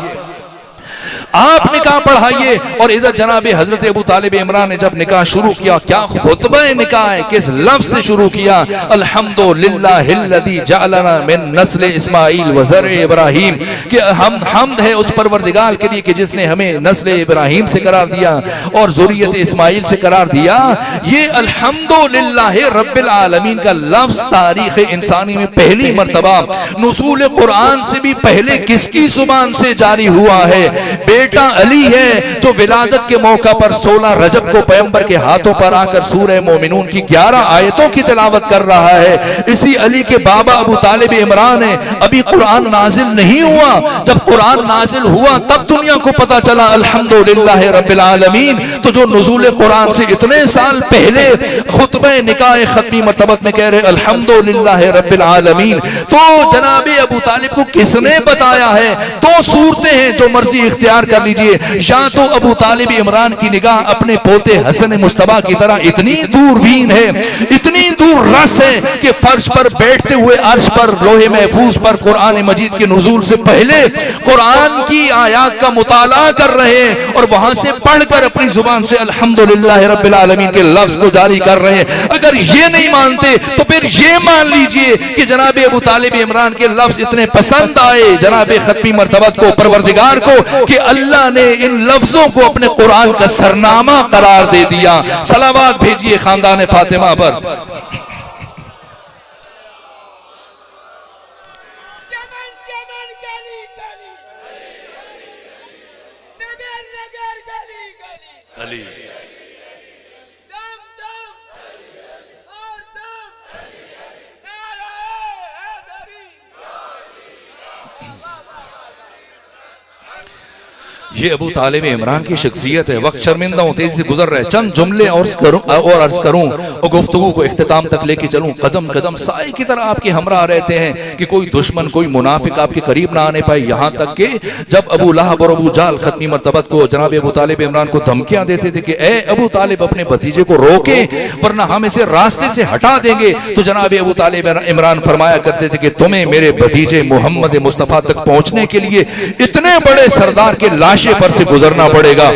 आप निकाह पढ़ाइए। और इधर जनाब हजरत अबू तालिब इमरान ने जब निकाह शुरू किया, क्या खुतबा निकाह है, किस लफ्ज से शुरू किया? अल्हम्दुलिल्लाहिल्लज़ी जअलना मिन नस्ल इस्माइल व ज़र इब्राहिम, कि हम हम्द है उस परवरदिगार के लिए कि जिसने हमें नस्ल इब्राहिम से करार दिया और ज़ुर्रियत इस्माइल से करार दिया। ये अल्हम्दुलिल्लाहि रब्बिल आलमीन का लफ्ज तारीख इंसानी में पहली मर्तबा नुज़ूल कुरान से भी पहले किसकी जुबान से जारी हुआ है? बेटा अली है जो विलादत के मौका पर 16 रजब को पैगंबर के हाथों पर आकर सूरह मोमिनून की 11 आयतों की तिलावत कर रहा है। इसी अली के बाबा अबू तालिब इमरान है। अभी कुरान नाजिल नहीं हुआ, जब कुरान नाजिल हुआ तब दुनिया को पता चला अल्हम्दुलिल्लाह रब्बिल आलमीन। तो जो नुज़ूल कुरान से इतने साल पहले खुतबा निकाह खत्मी मर्तबत में कह रहे अल्हम्दुलिल्लाह रब्बिल आलमीन, तो जनाब अबू तालिब को किसने बताया है? दो सूरतें हैं, जो मर्जी इख्तियार कर लीजिए। या तो अबू तालिब इमरान की निगाह अपने पोते हसन मुस्तफा की तरह इतनी दूरबीन है, इतनी दूर रस है कि फर्श पर बैठते हुए अर्श पर लोहे महफूज पर कुरान मजीद के नुज़ूल से पहले कुरान की आयात का मुताला कर रहे हैं और वहां से पढ़कर अपनी जुबान से अल्हम्दुलिल्लाह रब्बिल आलमीन के लफ्ज को जारी कर रहे हैं। अगर ये नहीं मानते तो फिर ये मान लीजिए कि जनाब अबू तालिब इमरान के लफ्ज इतने पसंद आए जनाब खत्मी मर्तबत को, परवरदिगार को, कि अल्लाह ने इन लफ्जों को अपने कुरान का सरनामा करार दे दिया। सलावात भेजिए खानदान फातिमा पर। अली ये अबू तालिब इमरान की शख्सियत है। वक्त शर्मिंदा हूँ, तेजी से गुजर रहे, चंद जुमले और अर्ज करूँ और गुफ्तगू को इख्तिताम तक लेके चलूँ। कदम कदम साए की तरह आपके हमरा रहते हैं कि कोई दुश्मन कोई मुनाफिक आपके करीब ना आने पाए। यहाँ तक कि जब अबू लहब और अबू जाल खत्मी मरतबत को जनाब अबू तालिब इमरान को धमकियां देते थे कि ए अबू तालिब अपने भतीजे को रोके वरना हम इसे रास्ते से हटा देंगे, तो जनाब अबू तालिब इमरान फरमाया करते थे कि तुम्हें मेरे भतीजे मोहम्मद मुस्तफ़ा तक पहुंचने के लिए इतने बड़े सरदार के लाशे पर से गुजरना पड़ेगा।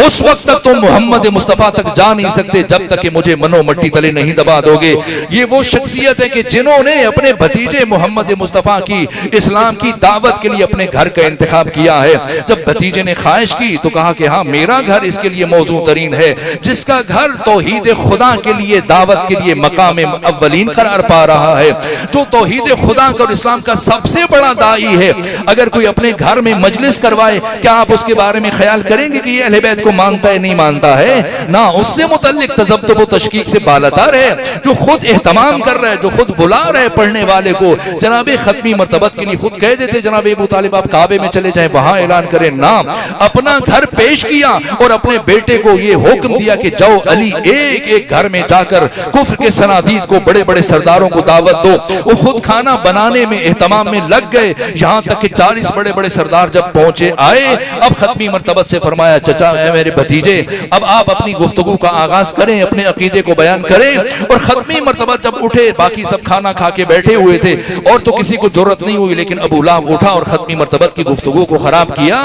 उस वक्त तक तुम मोहम्मद मुस्तफ़ा तक जा नहीं सकते जब तक कि मुझे मनो मट्टी तले नहीं दबा दोगे। ये वो शख्सियत है कि जिन्होंने अपने भतीजे मोहम्मद मुस्तफ़ा की इस्लाम की दावत के लिए अपने घर का इंतखाब किया है। जब भतीजे ने ख्वाहिश की तो कहा कि हाँ मेरा घर इसके लिए मौजू तरीन है, जिसका घर तौहीद खुदा के लिए दावत के लिए मकाम अव्वलीन करार पा रहा है, जो तौहीद खुदा और इस्लाम का सबसे बड़ा दाई है। अगर कोई अपने घर में मजलिस करवाए, क्या आप उसके बारे में ख्याल करेंगे कि ये अहले बैत को मानता है नहीं मानता है? ना, उससे मुतल्लिक तज़ब्ज़ुब व तशकीक से बालातर है। जो खुद एहतमाम कर रहा है, जो खुद बुला रहा है पढ़ने वाले को जनाब खत्मी मरतबत के लिए, खुद कह देते जनाब अबू तालिब आप काबे में चले जाएं, वहां ऐलान करें ना, अपना घर पेश किया और अपने बेटे को ये हुक्म दिया कि जाओ अली एक एक घर में जाकर कुफ्र के सनादीद को, बड़े बड़े सरदारों को दावत दो। वो खुद खाना बनाने में एहतमाम में लग गए। यहाँ तक कि 40 बड़े बड़े सरदार जब पहुंचे आए, अब खत्मी मरतबत से फरमाया चचा मेरे भतीजे अब आप अपनी गुफ्तगू का आगाज करें, अपने अकीदे को बयान करें। और खत्मी मरतबत जब उठे, बाकी सब खाना खा के बैठे हुए थे और तो किसी को जरूरत नहीं हुई, लेकिन अबू लहब उठा और खत्मी मरतबत की गुफ्तगू को खराब किया।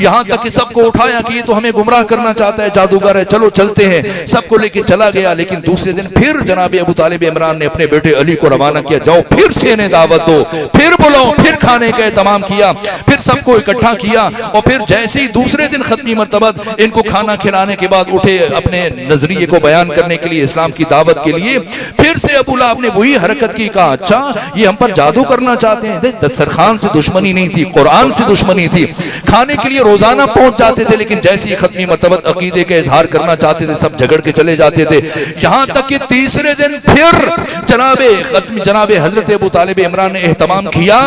यहाँ तक कि सबको उठाया कि ये तो हमें गुमराह करना चाहता है, जादूगर है, चलो चलते हैं। सबको लेके चला गया। लेकिन दूसरे दिन फिर जनाब अबू तालिब इमरान ने अपने बेटे अली को रवाना किया, जाओ फिर से इन्हें दावत दो, फिर बुलाओ, फिर खाने का तमाम किया, फिर सबको इकट्ठा किया। और फिर जैसे ही दूसरे दिन खत्मी मरतबत इनको खाना खिलाने के बाद उठे अपने नजरिए को बयान करने के लिए, इस्लाम की दावत के लिए, फिर से अबू लहब ने वही हरकत की। कहा अच्छा ये हम पर जादू करना चाहते हैं। दस्तरखान से दुश्मनी नहीं थी, कुरान से दुश्मनी थी। खाने के लिए रोजाना पहुंच जाते थे, लेकिन जैसे ही खत्मी मरतबत अकीदे का इजहार करना चाहते थे सब झगड़ के चले जाते थे। यहाँ तक कि तीसरे दिन फिर जनाब हजरत अबू तालिब इमरान ने एहतमाम किया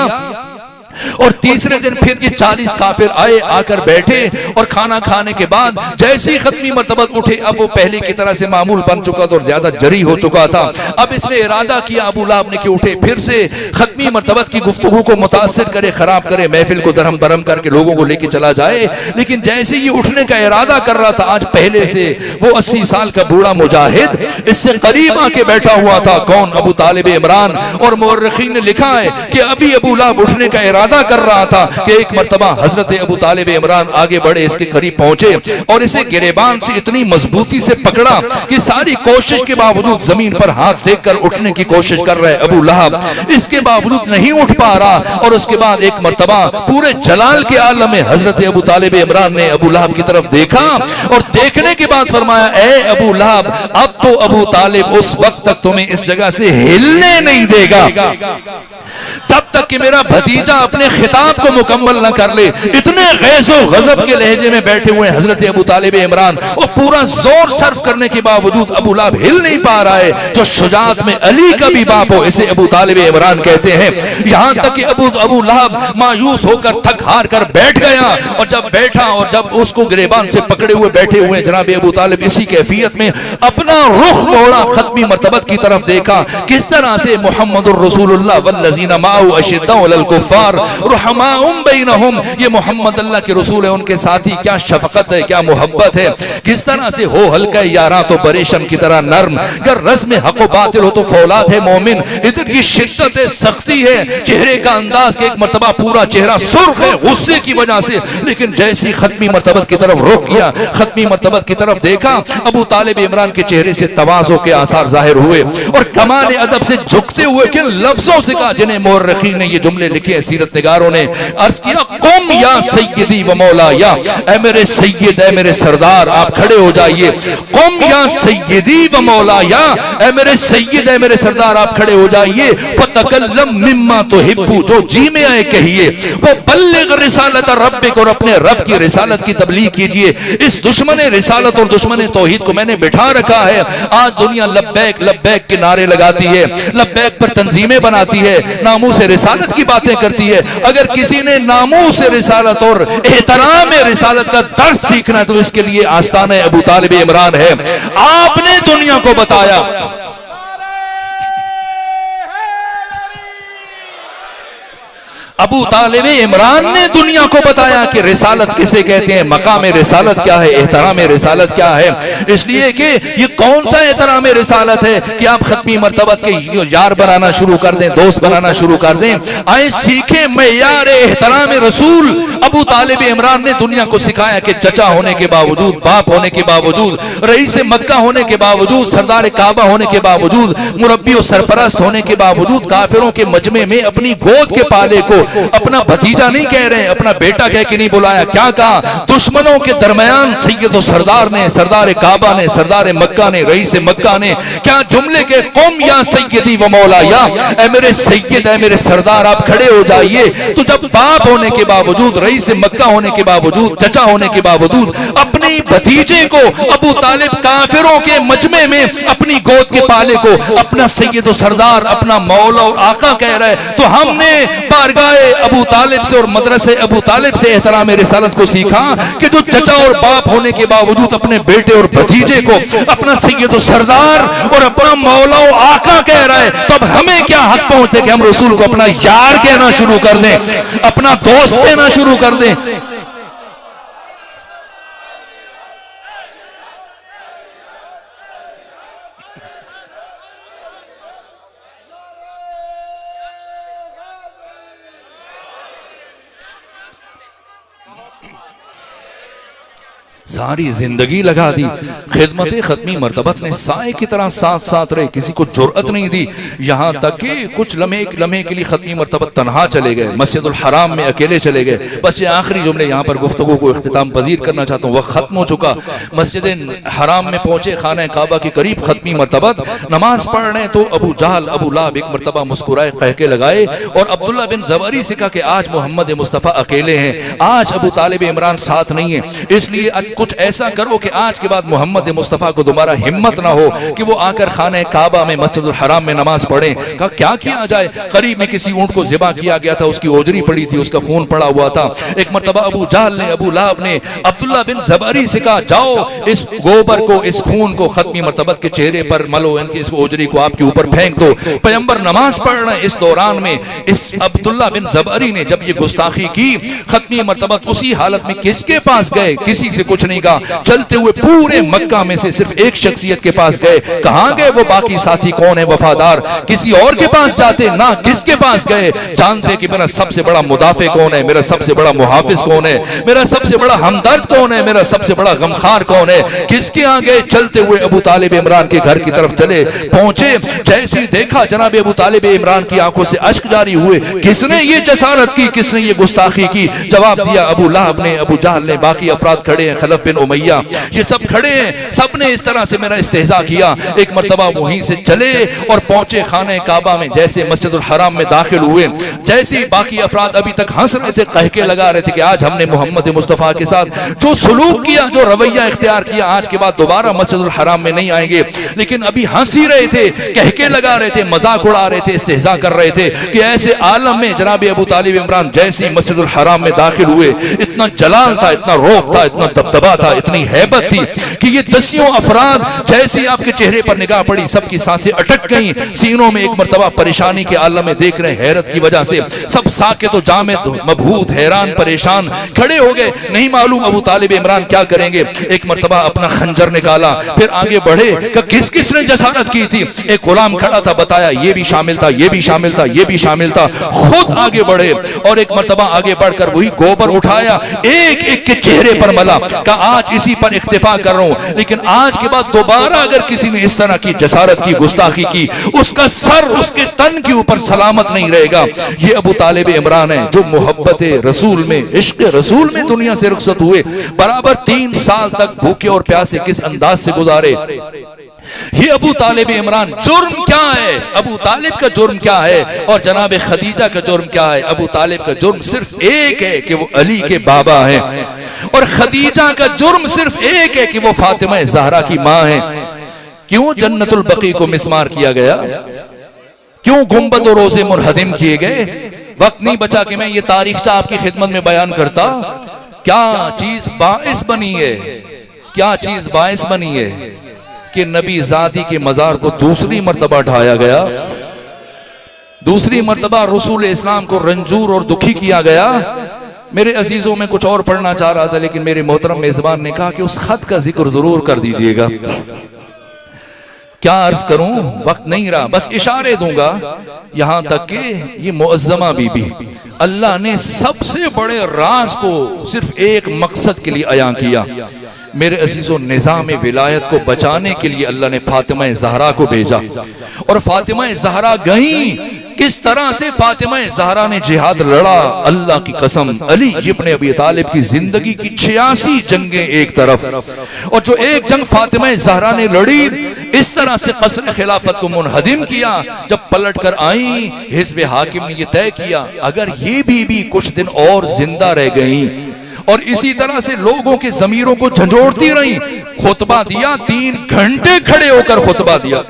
और तीसरे दिन फिर के 40 काफिर आए, आकर बैठे और खाना खाने के बाद जैसे ही खत्मी मरतबत उठे, अब वो पहले की तरह से मामूल बन चुका था और ज्यादा जरी हो चुका था। अब इसने इरादा किया अबू लहब ने कि उठे फिर से खत्मी मरतबत की गुफ्तगू को मुतासिर करे, खराब करे, महफिल को दरहम बरहम करके लोगों को लेके चला जाए। लेकिन जैसे ही उठने का इरादा कर रहा था, आज पहले से वो 80 साल का बूढ़ा मुजाहिद इससे करीब आके बैठा हुआ था। कौन? अबू तालिब इमरान। और मुअर्रिखीन ने लिखा है कि अभी अबू लहब उठने का इरादा कर रहा था कि एक मर्तबा हजरत अबू तालिब इमरान आगे बढ़े, इसके करीब पहुंचे और इसे गिरेबान से इतनी मजबूती से पकड़ा कि सारी कोशिश के बावजूद जमीन पर हाथ देकर उठने की कोशिश कर रहे अबू लहब, इसके बावजूद नहीं उठ पा रहा। और उसके बाद एक मर्तबा पूरे जलाल के आलम में हजरत अबू तालिब इमरान ने अबू लहब की तरफ देखा और देखने के बाद फरमाया ए अबू लहब, अब तो अबू तालिब उस वक्त तक तुम्हें इस जगह से हिलने नहीं देगा तब तक कि मेरा भतीजा अपने खिताब को मुकम्मल न कर ले। इतने गैज़ो गज़ब के लहजे में बैठे हुए हजरत अबू तालिब इमरान और पूरा जोर सर्फ करने के बावजूद अबू लहब हिल नहीं पा रहा है। जो शुजाअत में अली का भी बाप हो, इसे अबू तालिब इमरान कहते हैं। यहाँ तक कि अबू लहब मायूस होकर थक हार कर बैठ गया और जब बैठा और जब उसको गिरेबान से पकड़े हुए बैठे हुए जनाब अबू तालिब इसी कैफियत में अपना रुख मोड़ा, खत्मी मरतबत की तरफ देखा, किस तरह से मुहम्मदुर रसूलुल्लाह वल्लज़ीना माअहु अशिद्दाउ अलल कुफ़्फ़ार रुहमाउम बैनहुम, ये मोहम्मद अल्लाह के रसूल है, उनके साथी, क्या शफकत है, क्या मोहब्बत है। किस तरह से हो हल्का यारा तो बरेशम की तरह नर्म, गर रज़ में हक़ व बातिल हो तो फौलाद है मोमिन। इधर की शिद्दत है, सख्ती है, चेहरे का अंदाज के एक मरतबा पूरा चेहरा सुर्ख है गुस्से की वजह से। लेकिन जैसे ही खत्मी मरतबत की तरफ रुख किया, खत्मी मरतबत की तरफ देखा, अबू तालिब इमरान के चेहरे से तवाज़ो के आसार जाहिर हुए और कमाल अदब से झुकते हुए किन लफ्जों से कहा जिन्हें मुअर्रिखीन ने ये जुमले लिखे हैं, सीरत निगारों ने अर्ज किया, कुम या सय्यदी व मौला, या ऐ मेरे सैयद, ऐ मेरे सरदार आप खड़े हो जाइए। कुम या सय्यदी व मौला, या ऐ मेरे सैयद, ऐ मेरे सरदार आप खड़े हो जाइए। फतकल्लम मिम्मा तुहिब्बु, जो जी में आए कहिए। वो बल्लिग रिसालत रब्बिक, और अपने रब की रिसालत की तबलीग कीजिए। इस दुश्मन रिसालत और दुश्मन तौहीद को मैंने बिठा रखा है। आज दुनिया लब्बैक लब्बैक के नारे लगाती है, लब्बैक पर तंजीमें बनाती है, नामूस रिसालत की बातें करती है। अगर किसी ने नामूस से रिसालत और एहतराम रिसालत का दर्स सीखना है तो इसके लिए आस्ताना अबू तालिब इमरान है। आपने दुनिया को बताया, अबू तालिब इमरान ने दुनिया को बताया कि रिसालत किसे कहते हैं, मकाम रिसालत क्या है, एहतराम रिसालत क्या है। इसलिए कि ये कौन सा एहतराम रिसालत है कि आप खत्मी मर्तबत के यार बनाना शुरू कर दें, दोस्त बनाना शुरू कर दें। आए सीखे मेयार एहतराम रसूल। अबू तालिब इमरान ने दुनिया को सिखाया कि चचा होने के बावजूद, बाप होने के बावजूद, रईस मक्का होने के बावजूद, सरदार काबा होने के बावजूद, मुरब्बी और सरपरस्त होने के बावजूद, काफिरों के मजमे में अपनी गोद के पाले को अपना भतीजा नहीं कह रहे, अपना बेटा कह के नहीं बुलाया। क्या कहा? दुश्मनों के दरमियान सैयद सरदार ने, सरदार काबा ने, सरदार मक्का ने, रईस मक्का ने क्या जुमले के कौम या सैयदी व मौलाया, ऐ मेरे सैयद, ऐ मेरे सरदार आप खड़े हो जाइए। तो जब बाप होने के बावजूद, रईस मक्का होने के बावजूद, चचा होने के बावजूद अपनी भतीजे को अबू तालिब काफिरों के मजमे में अपनी गोद के पाले को अपना सैयद सरदार, अपना मौला और आका कह रहा है, तो हमने बारगाह अबू तालिब से और मदरसे अबू तालिब से एहतराम रिसालत को सीखा कि जो चचा और बाप होने के बावजूद अपने बेटे और भतीजे को अपना सैयद सरदार और अपना मौला और आका कह रहा है, तो अब हमें क्या हक पहुंचते कि हम रसूल को अपना यार कहना शुरू कर दें, अपना दोस्त कहना शुरू कर दें। सारी जिंदगी लगा दी, खिदमत खत्मी मर्तबत ने साए की तरह साथ साथ रहे, किसी को जुर्अत नहीं दी। यहाँ तक कि कुछ लम्हे के लिए खत्मी मर्तबत तनहा चले गए, मस्जिदुल हराम में अकेले चले गए। बस ये आखिरी जुमले यहाँ पर गुफ्तगू को इख्तिताम पजीर करना चाहता हूँ, वक्त खत्म हो चुका। मस्जिद हराम में पहुंचे, खाना काबा के करीब खत्मी मर्तबत नमाज पढ़ रहे तो अबू जहल, अबू लाहब एक मर्तबा मुस्कुराए, कहके लगाए और अब्दुल्ला बिन ज़बरी से कहा कि आज मोहम्मद मुस्तफ़ा अकेले हैं, आज अबू तालिब इमरान साथ नहीं है, इसलिए कुछ ऐसा करो कि आज के बाद मोहम्मद मुस्तफ़ा को दोबारा हिम्मत ना हो कि वो आकर खाने काबा में, मस्जिदुल हराम में नमाज पढ़े। कहा क्या किया जाए? करीब में किसी ऊंट को ज़िबा किया गया था, उसकी ओजरी पड़ी थी, उसका खून पड़ा हुआ था। एक मर्तबा अबू जहल ने, अबू लाहब ने अब्दुल्ला बिन ज़बरी से कहा जाओ इस गोबर को, इस खून को खत्मी मर्तबत के चेहरे पर मलो, इनकी इस ओजरी को आपके ऊपर फेंक दो। पैगंबर नमाज पढ़ रहे हैं, इस दौरान में इस अब्दुल्ला बिन ज़बरी ने जब ये गुस्ताखी की, खत्मी मर्तबत उसी हालत में किसके पास गए? किसी से कुछ नहीं कहा, चलते हुए पूरे मक्का में से सिर्फ एक शख्सियत के पास गए। कहां गए वो बाकी साथी? कौन है वफादार? किसी और के पास जाते ना, किसके पास गए? जानते कि मेरा सबसे बड़ा मुदाफे कौन है, मेरा सबसे बड़ा मुहाफिज कौन है, मेरा सबसे बड़ा हमदर्द कौन है, मेरा सबसे बड़ा गमखार कौन है। किसके यहाँ गए? चलते हुए अबू तालिब इमरान के घर की तरफ चले, पहुंचे, जैसे ही देखा जनाब अबू तालिब इमरान की आंखों से अश्क जारी हुए। किसने ये जसारत की, किसने ये गुस्ताखी की? जवाब दिया अबू लाहब ने, अबू जहल ने, बाकी अफराद खड़े हैं, खलफ बिन उमैया, ये सब खड़े हैं, सब ने इस तरह से मेरा इस्तेहजा किया। एक मर्तबा वहीं से चले और पहुंचे खाने काबा में, जैसे मस्जिदुल हराम में दाखिल हुए, जैसे ही बाकी अफराद अभी तक हंस रहे थे, कहके लगा रहे थे कि आज हमने मोहम्मद मुस्तफ़ा के साथ जो सुलूक किया, जो रवैया इख्तियार किया, आज के बाद दोबारा मस्जिदुल हराम में नहीं आएंगे। लेकिन अभी हंस ही रहे थे, कहके लगा रहे थे, मजाक उड़ा रहे थे, इस्तेहजा कर रहे थे कि ऐसे आलम में जनाब अबू तालिब इमरान जैसे ही मस्जिदुल हराम में दाखिल हुए, इतना जलाल था, इतना रौब था, इतना दबदबा था, इतनी हैबत थी कि ये दसियों अफराद जैसे ही आपके चेहरे पर निगाह पड़ी, सबकी सांसें अटक गईं, सीनों में एक मर्तबा परेशानी के आलम में देख रहे, हैरत की वजह से सब साकित तो जामिद, मबहूत, हैरान, परेशान खड़े हो गए, नहीं मालूम अबू तालिब इमरान क्या करेंगे। एक मर्तबा अपना खंजर निकाला, फिर आगे बढ़े कि किस किसने जसारत की थी। एक गुलाम खड़ा था, बताया ये भी शामिल था, ये भी शामिल था, ये भी शामिल था। खुद आगे बढ़े और एक मर्तबा आगे बढ़कर वही गोबर उठाया, एक एक के चेहरे पर मला, का आज इसी पर इख्तिफा कर रहा हूं, लेकिन आज के बाद दोबारा अगर किसी ने इस तरह की जसारत की, गुस्ताखी की, उसका सर उसके तन के ऊपर सलामत नहीं रहेगा। ये अबू तालिब इमरान है जो मोहब्बत रसूल में, इश्क रसूल में दुनिया से रुखसत हुए, बराबर 3 साल तक भूखे और प्यासे किस अंदाज से गुजारे। ये अबू तालिब इमरान, जुर्म क्या है? अबू तालिब का जुर्म क्या है और जनाब खदीजा का जुर्म क्या है? अबू तालिब का जुर्म सिर्फ एक है कि वो अली के बाबा हैं, और खदीजा का जुर्म सिर्फ एक है कि वो फातिमा ज़हरा की मां है। क्यों जन्नतुल बकी को मिस्मार किया गया? क्यों गुंबद और रोजे मुनहदिम किए गए? वक्त नहीं बचा कि मैं ये तारीखचा आपकी खिदमत में बयान करता। क्या चीज बाइस बनी है, क्या चीज बाइस बनी है कि नबी ज़ादी के मजार को दूसरी मर्तबा ढाया गया, दूसरी मर्तबा रसूल इस्लाम को रंजूर और दुखी किया गया। मेरे अजीजों में कुछ और पढ़ना चाह रहा था, लेकिन मेरे मोहतरम मेजबान ने कहा कि उस खत का जिक्र जरूर कर दीजिएगा। क्या अर्ज करूं, वक्त नहीं रहा, बस इशारे दूंगा। यहां तक कि ये मुअज्जमा बीबी, अल्लाह ने सबसे बड़े राज को सिर्फ एक मकसद के लिए अयां किया। मेरे अजीजों, निजाम विलायत को बचाने के लिए अल्लाह ने फातिमा ज़हरा को भेजा, और फातिमा ज़हरा गई। किस तरह से फातिमा ज़हरा ने जिहाद लड़ा, अल्लाह की कसम, अली इब्न अबी तालिब की जिंदगी की 86 जंगें एक तरफ, और जो एक जंग फातिमा ज़हरा ने लड़ी, इस तरह से कसर खिलाफत को मुनहदिम किया। जब पलट कर आई, हिज़्ब हाकिम ने यह तय किया, अगर ये बीबी कुछ दिन और जिंदा रह गई और इसी तरह से लोगों के ज़मीरों को झंझोड़ती रही, खुतबा दिया, 3 घंटे खड़े होकर खुतबा दिया,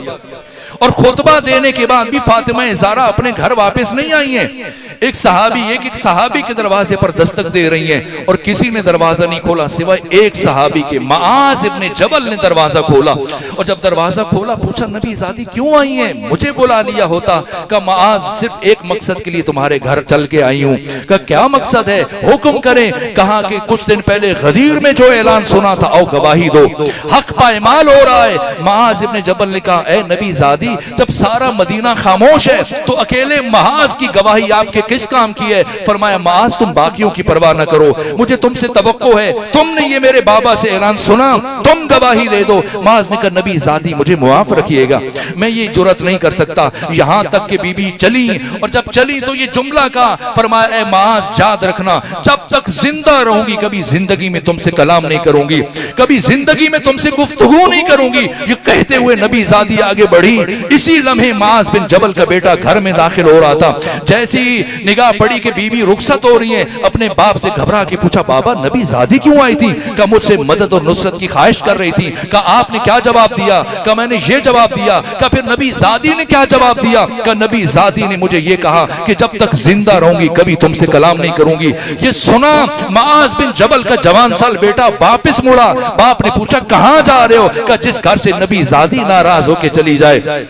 और खुतबा देने के बाद भी फातिमा ज़हरा अपने घर वापस नहीं आई हैं। एक सहाबी के दरवाजे पर दस्तक दे रही हैं, और किसी ने दरवाजा नहीं खोला सिवाय एक सहाबी के, मुआज़ इब्न जबल ने दरवाजा खोला। और जब दरवाजा खोला, पूछा नबी ज़ादी क्यों आई हैं, मुझे बुला लिया होता। कहा मुआज़, सिर्फ एक मकसद के लिए तुम्हारे घर चल के आई हूँ। कहा क्या मकसद है, हुक्म करें। कहा कि कुछ दिन पहले गदीर में जो ऐलान सुना था, आओ गवाही दो, हक पायमाल हो रहा है। मुआज़ इब्न जबल ने कहा, ए नबी ज़ादी, जब सारा मदीना खामोश है तो अकेले मुआज़ की गवाही आपके किस काम की है। फरमाया, मुआज़ तुम बाकियों की परवाह न करो, मुझे तुमसे तवक्को है, तुमने ये मेरे बाबा से ऐलान सुना, तुम गवाही दे दो। मुआज़ ने कहा, नबी ज़ादी मुझे मुआफ रखिएगा, मैं ये जुर्रत नहीं कर सकता। यहां तक कि बीबी चली, और जब चली तो ये जुमला का, फरमाया, ए मुआज़ याद रखना, जब तक जिंदा रहूंगी कभी जिंदगी में तुमसे कलाम नहीं करूंगी, कभी जिंदगी में तुमसे गुफ्तगू नहीं करूंगी। ये कहते हुए नबी ज़ादी आगे बढ़ी। इसी लम्हे मुआज़ बिन जबल का बेटा घर में दाखिल हो रहा था। जैसी निगाह पड़ी कि बीबी रुखसत हो रही है, अपने बाप से घबरा के पूछा, बाबा नबी ज़ादी क्यों आई थी। कहा मुझसे मदद और नुसरत की ख्वाहिश कर रही थी। कहा आपने क्या जवाब दिया। कहा मैंने ये जवाब दिया। कहा फिर नबी ज़ादी ने क्या जवाब दिया। कहा नबी ज़ादी ने मुझे ये कहा कि जब तक जिंदा रहूंगी कभी तुमसे कलाम नहीं करूंगी। ये सुना मुआज़ बिन जबल का जवान साल बेटा वापस मुड़ा। बाप ने पूछा कहां जा रहे हो। कहा जिस घर से नबी ज़ादी नाराज होके चली जाए,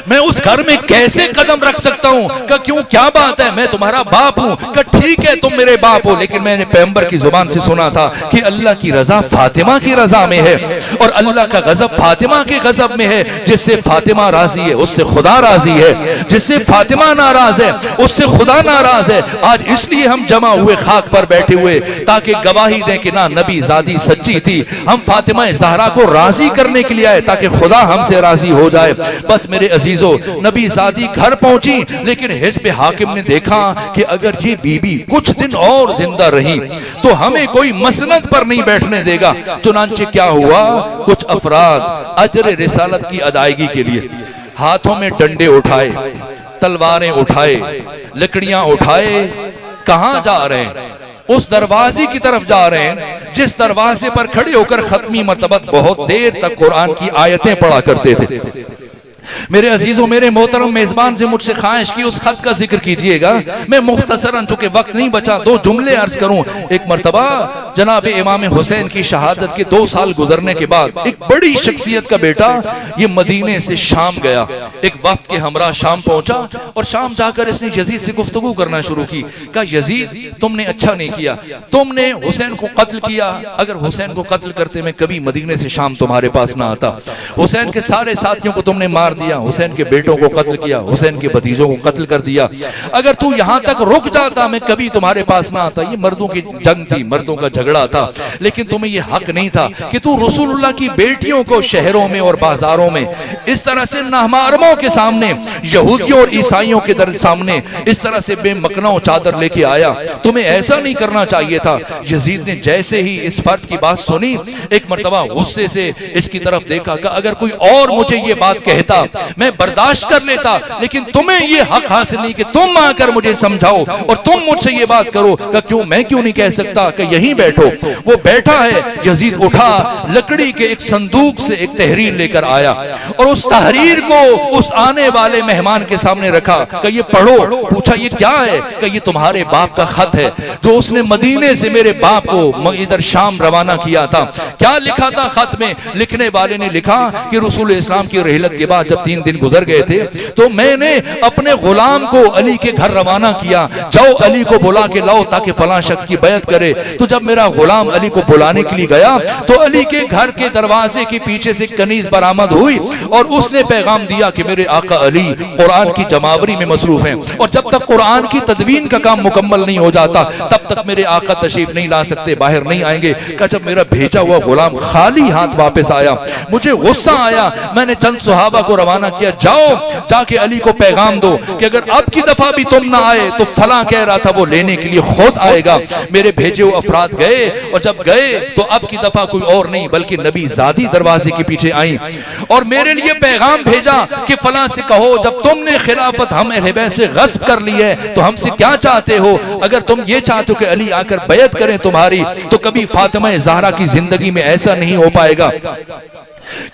मैं उस घर में कैसे कदम रख सकता हूं। कहा क्यों, क्या बात है, मैं तुम्हारा बाप हूं। कहा ठीक है तुम मेरे बाप हो, लेकिन मैंने पैगंबर की जुबान से सुना था कि अल्लाह की रजा फातिमा की रजा में है, और अल्लाह का गजब फातिमा के गजब में है। जिससे फातिमा राजी है उससे खुदा राजी है, जिससे फातिमा नाराज है उससे खुदा नाराज है। आज इसलिए हम जमा हुए खाक पर बैठे हुए, ताकि गवाही दें कि ना नबी ज़ादी सच्ची थी, हम फातिमा ज़हरा को राजी करने के लिए आए ताकि खुदा हमसे राजी हो जाए। बस मेरे अजीजों, नबी ज़ादी घर पहुंची, लेकिन हिज़्ब हाकिम ने देखा कि अगर ये बीबी कुछ दिन और जिंदा रही तो हमें कोई मसनद पर नहीं बैठने देगा। चुनांचे क्या हुआ, कुछ अफराद अजर रिसालत की अदायगी के लिए हाथों में डंडे उठाए, तलवारें उठाए, लकड़ियां उठाए, कहां जा रहे हैं, उस दरवाजे की तरफ जा रहे हैं जिस दरवाजे पर खड़े होकर खत्मी मर्तबत बहुत देर तक कुरान की आयतें पढ़ा करते थे। मेरे अजीजों, मेरे मोहतरम मेजबान से मुझसे ख्वाहिश की उस खत का जिक्र कीजिएगा। मैं मुख्तसरन, चूंकि वक्त नहीं बचा, 2 जुमले अर्ज करूं। एक मर्तबा जनाब इमाम हुसैन की शहादत के 2 साल गुजरने के बाद एक बड़ी शख्सियत का बेटा ये मदीने से शाम गया, एक वफ्द के हमरा शाम पहुंचा, और शाम जाकर इसने यजीद से गुफ्तगू करना शुरू की। कहा यजीद तुमने अच्छा नहीं किया, तुमने हुसैन को कत्ल किया, अगर हुसैन को कत्ल करते मैं कभी मदीने से शाम तुम्हारे पास ना आता। हुसैन के सारे साथियों को तुमने मार दिया, हुसैन के बेटों को कत्ल किया, हुसैन के भतीजों को कत्ल कर दिया। अगर तू यहां तक रुक जाता मैं कभी तुम्हारे पास ना आता। ये मर्दों की जंग थी, मर्दों का झगड़ा था, लेकिन तुम्हें ये हक नहीं था कि तू रसूलुल्लाह की बेटियों को शहरों में और बाजारों में इस तरह से नाहमारमों के सामने, यहूदियों और ईसाइयों के सामने इस तरह से बेमकना चादर लेके आया। तुम्हें ऐसा नहीं करना चाहिए था। यजीद ने जैसे ही इस फर्द की बात सुनी, एक मर्तबा गुस्से से इसकी तरफ देखा कि अगर कोई और मुझे ये बात कहता मैं बर्दाश्त कर लेता, लेकिन तुम्हें ये हक हासिल नहीं कि तुम आकर मुझे समझाओ और तुम मुझसे ये बात करो। मैं क्यों नहीं कह सकता कि यहीं बैठो। वो बैठा है, यजीद उठा, लकड़ी के एक संदूक से एक तहरीर लेकर आया और उस तहरीर को उस आने वाले मेहमान के सामने रखा कि ये पढ़ो। पूछा ये क्या है? कि ये तुम्हारे बाप का खत है जो उसने मदीने से मेरे बाप को इधर शाम रवाना किया था। क्या लिखा था खत में? लिखने वाले ने लिखा कि रसूल इस्लाम की रहलत के बाद जब 3 दिन गुजर गए थे तो मैंने अपने गुलाम को अली के घर रवाना किया, जाओ अली को बुला के लाओ ताकि फलां शख्स की बैत करे। तो जब मेरा गुलाम अली को बुलाने के लिए गया तो अली के घर के दरवाजे के पीछे से कनीज बरामद हुई और उसने पैगाम दिया कि मेरे आका अली कुरान की जमावरी में मसरूफ हैं और जब तक कुरान की तदवीन का काम मुकम्मल नहीं हो जाता तब तक मेरे आका तशरीफ नहीं ला सकते, बाहर नहीं आएंगे। का जब मेरा भेजा हुआ गुलाम खाली हाथ वापस आया, मुझे गुस्सा आया। मैंने चंद सुहाबा को रवाना किया, जाओ जाके अली को पैगाम दो कि अगर अब की दफा भी तुम ना आए तो फला कह रहा था वो लेने के लिए खुद आएगा। मेरे भेजे हुए अफराद गए और जब गए तो अब की दफा कोई और नहीं बल्कि नबी जादी दरवाजे के पीछे आई और मेरे लिए पैगाम भेजा कि फला से कहो जब तुमने खिलाफत हम अहले बैत से गस्ब कर ली है तो हमसे क्या चाहते हो? अगर तुम ये चाहते हो कि अली आकर बैत करें तुम्हारी तो कभी फातिमा ज़हरा की जिंदगी में ऐसा नहीं हो पाएगा,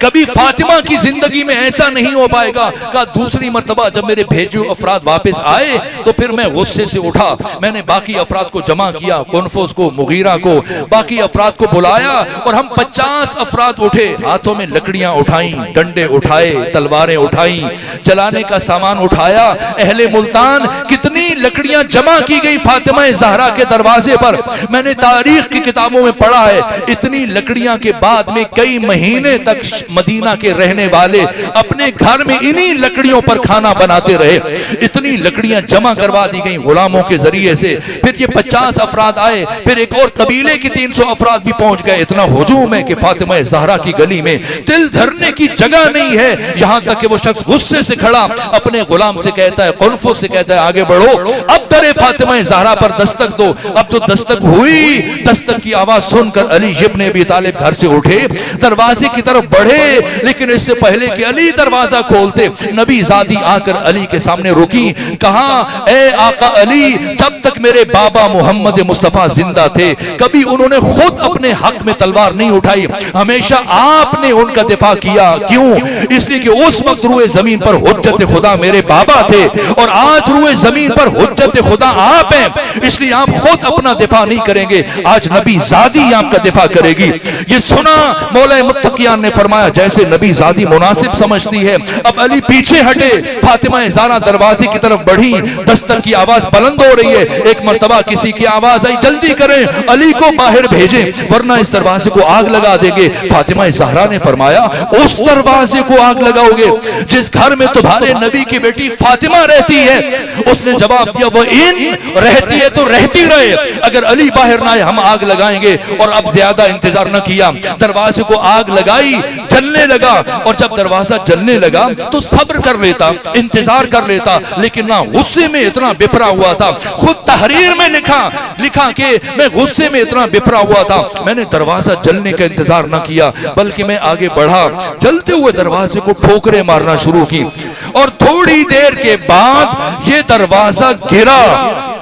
कभी फातिमा की जिंदगी में ऐसा नहीं हो पाएगा। का दूसरी मर्तबा जब मेरे भेजे अफराद वापस आए तो फिर मैं गुस्से से उठा। मैंने बाकी अफराद को जमा किया, कुनफुस को, मुगीरा को, बाकी अफराद को बुलाया और हम 50 अफराद उठे, हाथों में लकड़ियां उठाई, डंडे उठाए, तलवारें उठाई, जलाने का सामान उठाया। अहले मुल्तान कितनी लकड़ियां जमा की गई फातिमा ज़हरा के दरवाजे पर, मैंने तारीख की किताबों में पढ़ा है। इतनी लकड़ियां के बाद में कई महीने तक मदीना के रहने वाले अपने घर में इन्हीं लकड़ियों पर खाना बनाते रहे। इतनी लकड़ियां जमा करवा दी गई गुलामों के जरिए से। फिर ये 50 अफराद आए, फिर एक और कबीले के 300 अफराद भी पहुंच गए। इतना हुजूम है कि फातिमा ज़हरा की गली में तिल धरने की जगह नहीं है। यहां तक कि वो शख्स गुस्से से खड़ा अपने गुलाम से कहता है, कुनफुस से कहता है, आगे बढ़ो, अब दरे फातिमा ज़हरा पर दस्तक दो। अब जो दस्तक हुई, दस्तक की आवाज सुनकर अली इब्न अबी तालिब घर से उठे, दरवाजे की तरफ बढ़े, लेकिन इससे पहले कि अली दरवाजा खोलते नबी ज़ादी आकर अली के सामने रुकी। कहा, ए आका अली, जब तक मेरे बाबा मोहम्मद मुस्तफा जिंदा थे कभी उन्होंने खुद अपने हक में तलवार नहीं उठाई, हमेशा आपने उनका दिफा किया। क्यों? इसलिए कि उस वक्त रूए जमीन पर हुज्जत खुदा मेरे बाबा थे और आज रूए जमीन पर हुज्जत खुदा आप हैं, इसलिए आप खुद अपना दिफा नहीं करेंगे, आज नबी ज़ादी आपका दिफा करेगी। ये सुना मौला मुत्तकियान ने फरमाया जैसे नबी ज़ादी मुनासिब समझती है। अब अली पीछे हटे, फातिमा ज़हरा दरवाजे की तरफ बढ़ी, दस्तक की आवाज बुलंद हो रही है। एक मर्तबा किसी की आवाज आई, जल्दी करें, अली को बाहर भेजें वरना इस दरवाजे को आग लगा देंगे। फातिमा ज़हरा ने फरमाया, उस दरवाजे को आग लगाओगे जिस घर में तुम्हारे नबी की बेटी फातिमा रहती है? उसने जवाब दिया, वो इन रहती है तो रहती रहे, अगर अली बाहर ना आए हम आग लगाएंगे। और अब ज्यादा इंतजार न किया, दरवाजे को आग लगाई, जलने लगा। और जब दरवाजा जलने लगा तो सब्र कर लेता, इंतजार कर लेता, लेकिन ना गुस्से में इतना बिफरा हुआ था। खुद तहरीर में लिखा कि मैं गुस्से में इतना बिफरा हुआ था, मैंने दरवाजा जलने का इंतजार न किया बल्कि मैं आगे बढ़ा, जलते हुए दरवाजे को ठोकरें मारना शुरू की। और थोड़ी देर के बाद ये दरवाजा गिरा।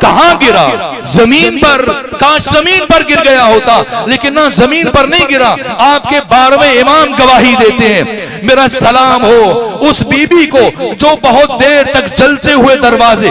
कहां गिरा? जमीन पर। काश जमीन पर गिर गया होता, लेकिन ना, जमीन पर नहीं गिरा। आपके 12वें इमाम गवाही देते हैं, मेरा सलाम हो उस बीबी को जो बहुत देर तक जलते हुए दरवाजे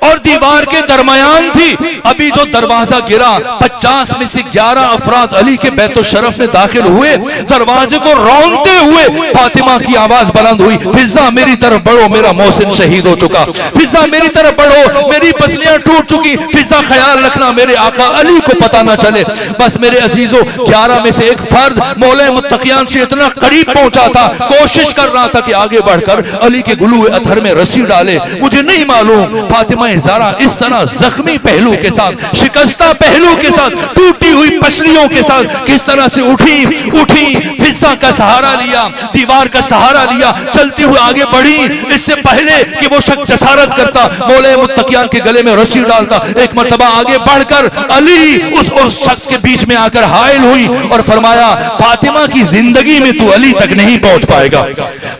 और दीवार के दरमियान थी। अभी जो दरवाजा गिरा, 50 में से 11 अफराद अली के बैतो शरफ में दाखिल हुए। दरवाजे को रौंदते हुए फातिमा की आवाज बुलंद हुई, फिजा मेरी तरफ बढ़ो, मेरा मोहसिन शहीद हो चुका। फिजा मेरी तरफ बढ़ो, मेरी पसलियां टूट चुकी। फिजा ख्याल रखना मेरे आका अली को पता ना चले। बस मेरे अजीजों, 11 में से एक फर्द मौला मुत्तकियान से इतना करीब पहुंचा था, कोशिश कर रहा था कि आगे बढ़कर अली के गुलूए अथर में रस्सी डाले। मुझे नहीं मालूम फातिमा ज़हरा इस तरह जख्मी पहलू के साथ, शिकस्ता पहलू के साथ, टूटी हुई पसलियों के साथ किस तरह से उठी, फिजा का सहारा लिया, दीवार का सहारा लिया, चलती हुई आगे बढ़ी। इससे पहले कि वो शख्स जसारत करता, मौला मुत्तकियान के गले में रस्सी डालता, एक मर्तबा आगे बढ़कर अली उस शख्स के बीच में आकर हायल हुई और फरमाया, फातिमा की जिंदगी में तू अली तक नहीं पहुंच पाएगा,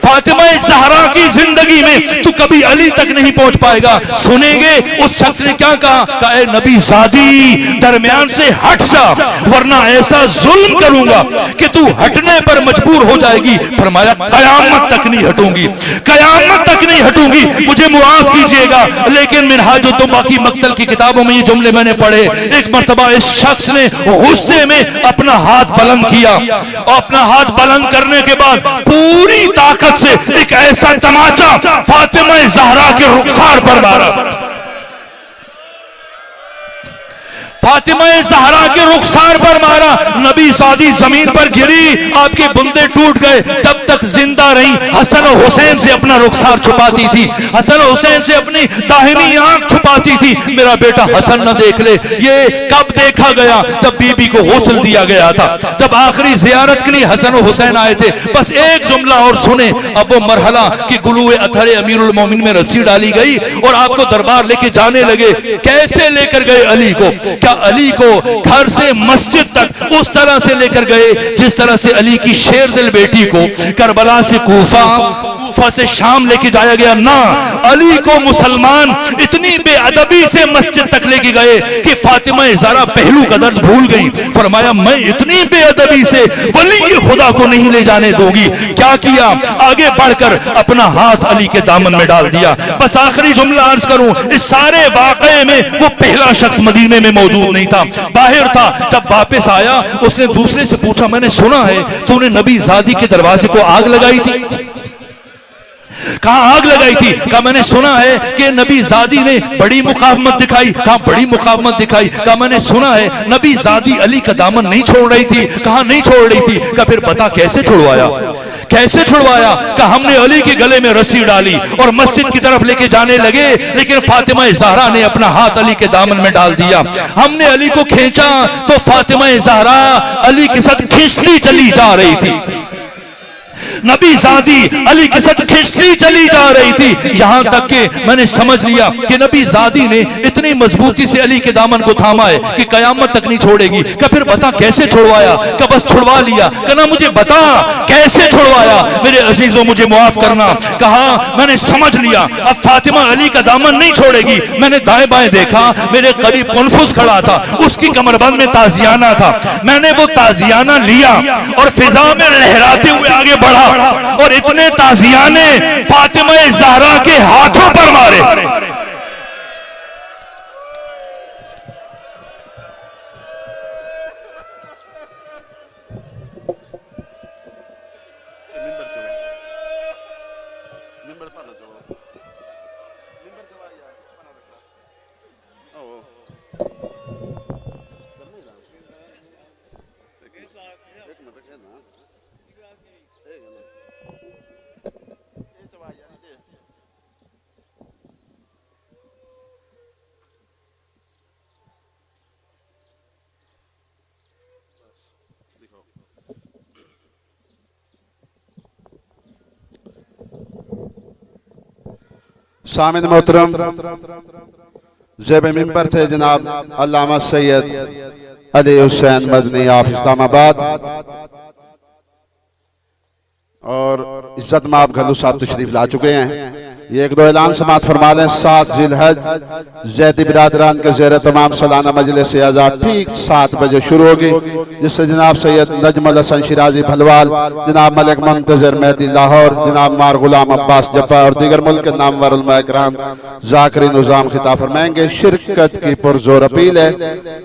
फातिमा ज़हरा की जिंदगी में तू कभी अली तक नहीं पहुंच पाएगा। सुनेंगे उस शख्स ने क्या कहा, ए नबी ज़ादी दरमियान से हट जा, वरना ऐसा जुल्म करूंगा कि तू हटने पर मजबूर हो जाएगी। फरमाया, कयामत तक नहीं हटूंगी, कयामत तक नहीं हटूंगी, मुझे मुआफ कीजिएगा। लेकिन मिनहाज तो बाकी मक्तल की किताबों में ये जुमले मैंने पढ़े। एक मर्तबा इस शख्स ने गुस्से में अपना हाथ बुलंद किया और अपना हाथ बुलंद करने के बाद पूरी ताकत से एक ऐसा तमाचा फातिमा ज़हरा के रुखसार पर मारा, फातिमा ज़हरा के रुखसार पर मारा। नबी सादी जमीन पर गिरी, आपके बुंदे टूट गए। तब तक जिंदा रही, हसन और हुसैन से अपना रुखसार छुपाती थी, हसन और हुसैन से अपनी दाहिनी आंख छुपाती थी, मेरा बेटा हसन न देख ले। ये कब देखा गया, जब बीबी को गुस्ल दिया गया था, जब आखिरी जियारत के लिए हसन और हुसैन आए थे। बस एक जुमला और सुने, अब वो मरहला कि गुलूए अथरे अमीरुल मोमिन में रस्सी डाली गई और आपको दरबार लेके जाने लगे। कैसे लेकर गए अली को? क्या अली को घर से मस्जिद तक उस तरह से लेकर गए जिस तरह से अली की शेर दिल बेटी को करबला से कूफा से शाम लेके जाया गया? ना, अली को मुसलमान इतनी बेअदबी से मस्जिद तक लेके गए कि फातिमा ज़हरा पहलू का दर्द भूल गई। फरमाया, मैं इतनी बेअदबी से वली खुदा को नहीं ले जाने दूंगी। क्या किया? आगे बढ़कर अपना हाथ अली के दामन में डाल दिया। बस आखिरी जुमला अर्ज करूं, इस सारे वाकये में वो पहला शख्स मदीने में मौजूद नहीं था, बाहर था। जब वापस आया, उसने दूसरे से पूछा, मैंने सुना है तूने नबी ज़ादी के दरवाजे को आग लगाई थी। कहा आग लगाई थी? कहा मैंने सुना है कि नबी ज़ादी ने बड़ी मुकावमत दिखाई। कहा बड़ी मुकावमत दिखाई? कहा मैंने सुना है नबी ज़ादी अली का दामन नहीं छोड़ रही थी। कहा नहीं छोड़ रही थी। कहा फिर बता कैसे छुड़वाया, कैसे छुड़वाया? कहा हमने अली के गले में रस्सी डाली और मस्जिद की तरफ लेके जाने लगे, लेकिन फातिमा ज़हरा ने अपना हाथ अली के दामन में डाल दिया। हमने अली को खींचा तो फातिमा ज़हरा अली के साथ खींचती चली जा रही थी, नबी ज़ादी अली के साथ खिंचती चली जा रही थी। यहां तक कि मैंने समझ लिया कि नबी ज़ादी ने इतनी मजबूती से अली के दामन को थामा है कि कयामत तक नहीं छोड़ेगी। का फिर बता कैसे छुड़वाया? का बस छुड़वा लिया? कहना मुझे बता कैसे छुड़वाया? मेरे अजीजों मुझे मुआफ करना। कहा मैंने समझ लिया, अब फातिमा अली का दामन नहीं छोड़ेगी। मैंने दाएं बाएं देखा, मेरे करीब कन्फुस खड़ा था, उसकी कमरबंद में ताजियाना था। मैंने वो ताजियाना लिया और फिजा में लहराते हुए आगे बढ़ा और इतने ताजियाने फातिमा ज़हरा के हाथों पर मारे। सामिन मोहतरम, ज़ेब मिंबर थे जनाब अल्लामा सैयद अली हुसैन मदनी ऑफ इस्लामाबाद और इज्जत माब घल्लू साहब तशरीफ ला चुके हैं। ये एक दो ऐलान समात फरमा लें। 7 ज़िलहज ज़ैदी बिरादरान के ज़ेर तमाम सालाना मजलिस आज़ाद ठीक 7 बजे शुरू होगी, जिससे जनाब सैयद नजमुल हसन शिराजी भलवाल, जनाब मलिक मुंतज़िर मेहदी लाहौर, जनाब मार गुलाम अब्बास जब्बा और दीगर मुल्क के नामवर उलमा इकराम ज़ाकिरीन निज़ाम खिताब फरमाएंगे। शिरकत की पुरजोर अपील है।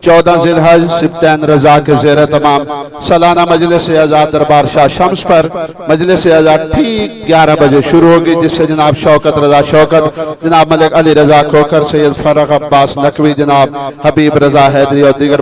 14 ज़िलहज सिब्तैन रज़ा के ज़ेर तमाम सालाना मजलिस आज़ाद दरबार शाह शम्स पर मजलिस आज़ाद ठीक 11 बजे शुरू होगी, जिससे जनाब शौकत रजा शौकत, जनाब मलिक अली रजा खोकर, सैयद फरक अब्बास नकवी, जनाब हबीब रजा हैदरी और दीगर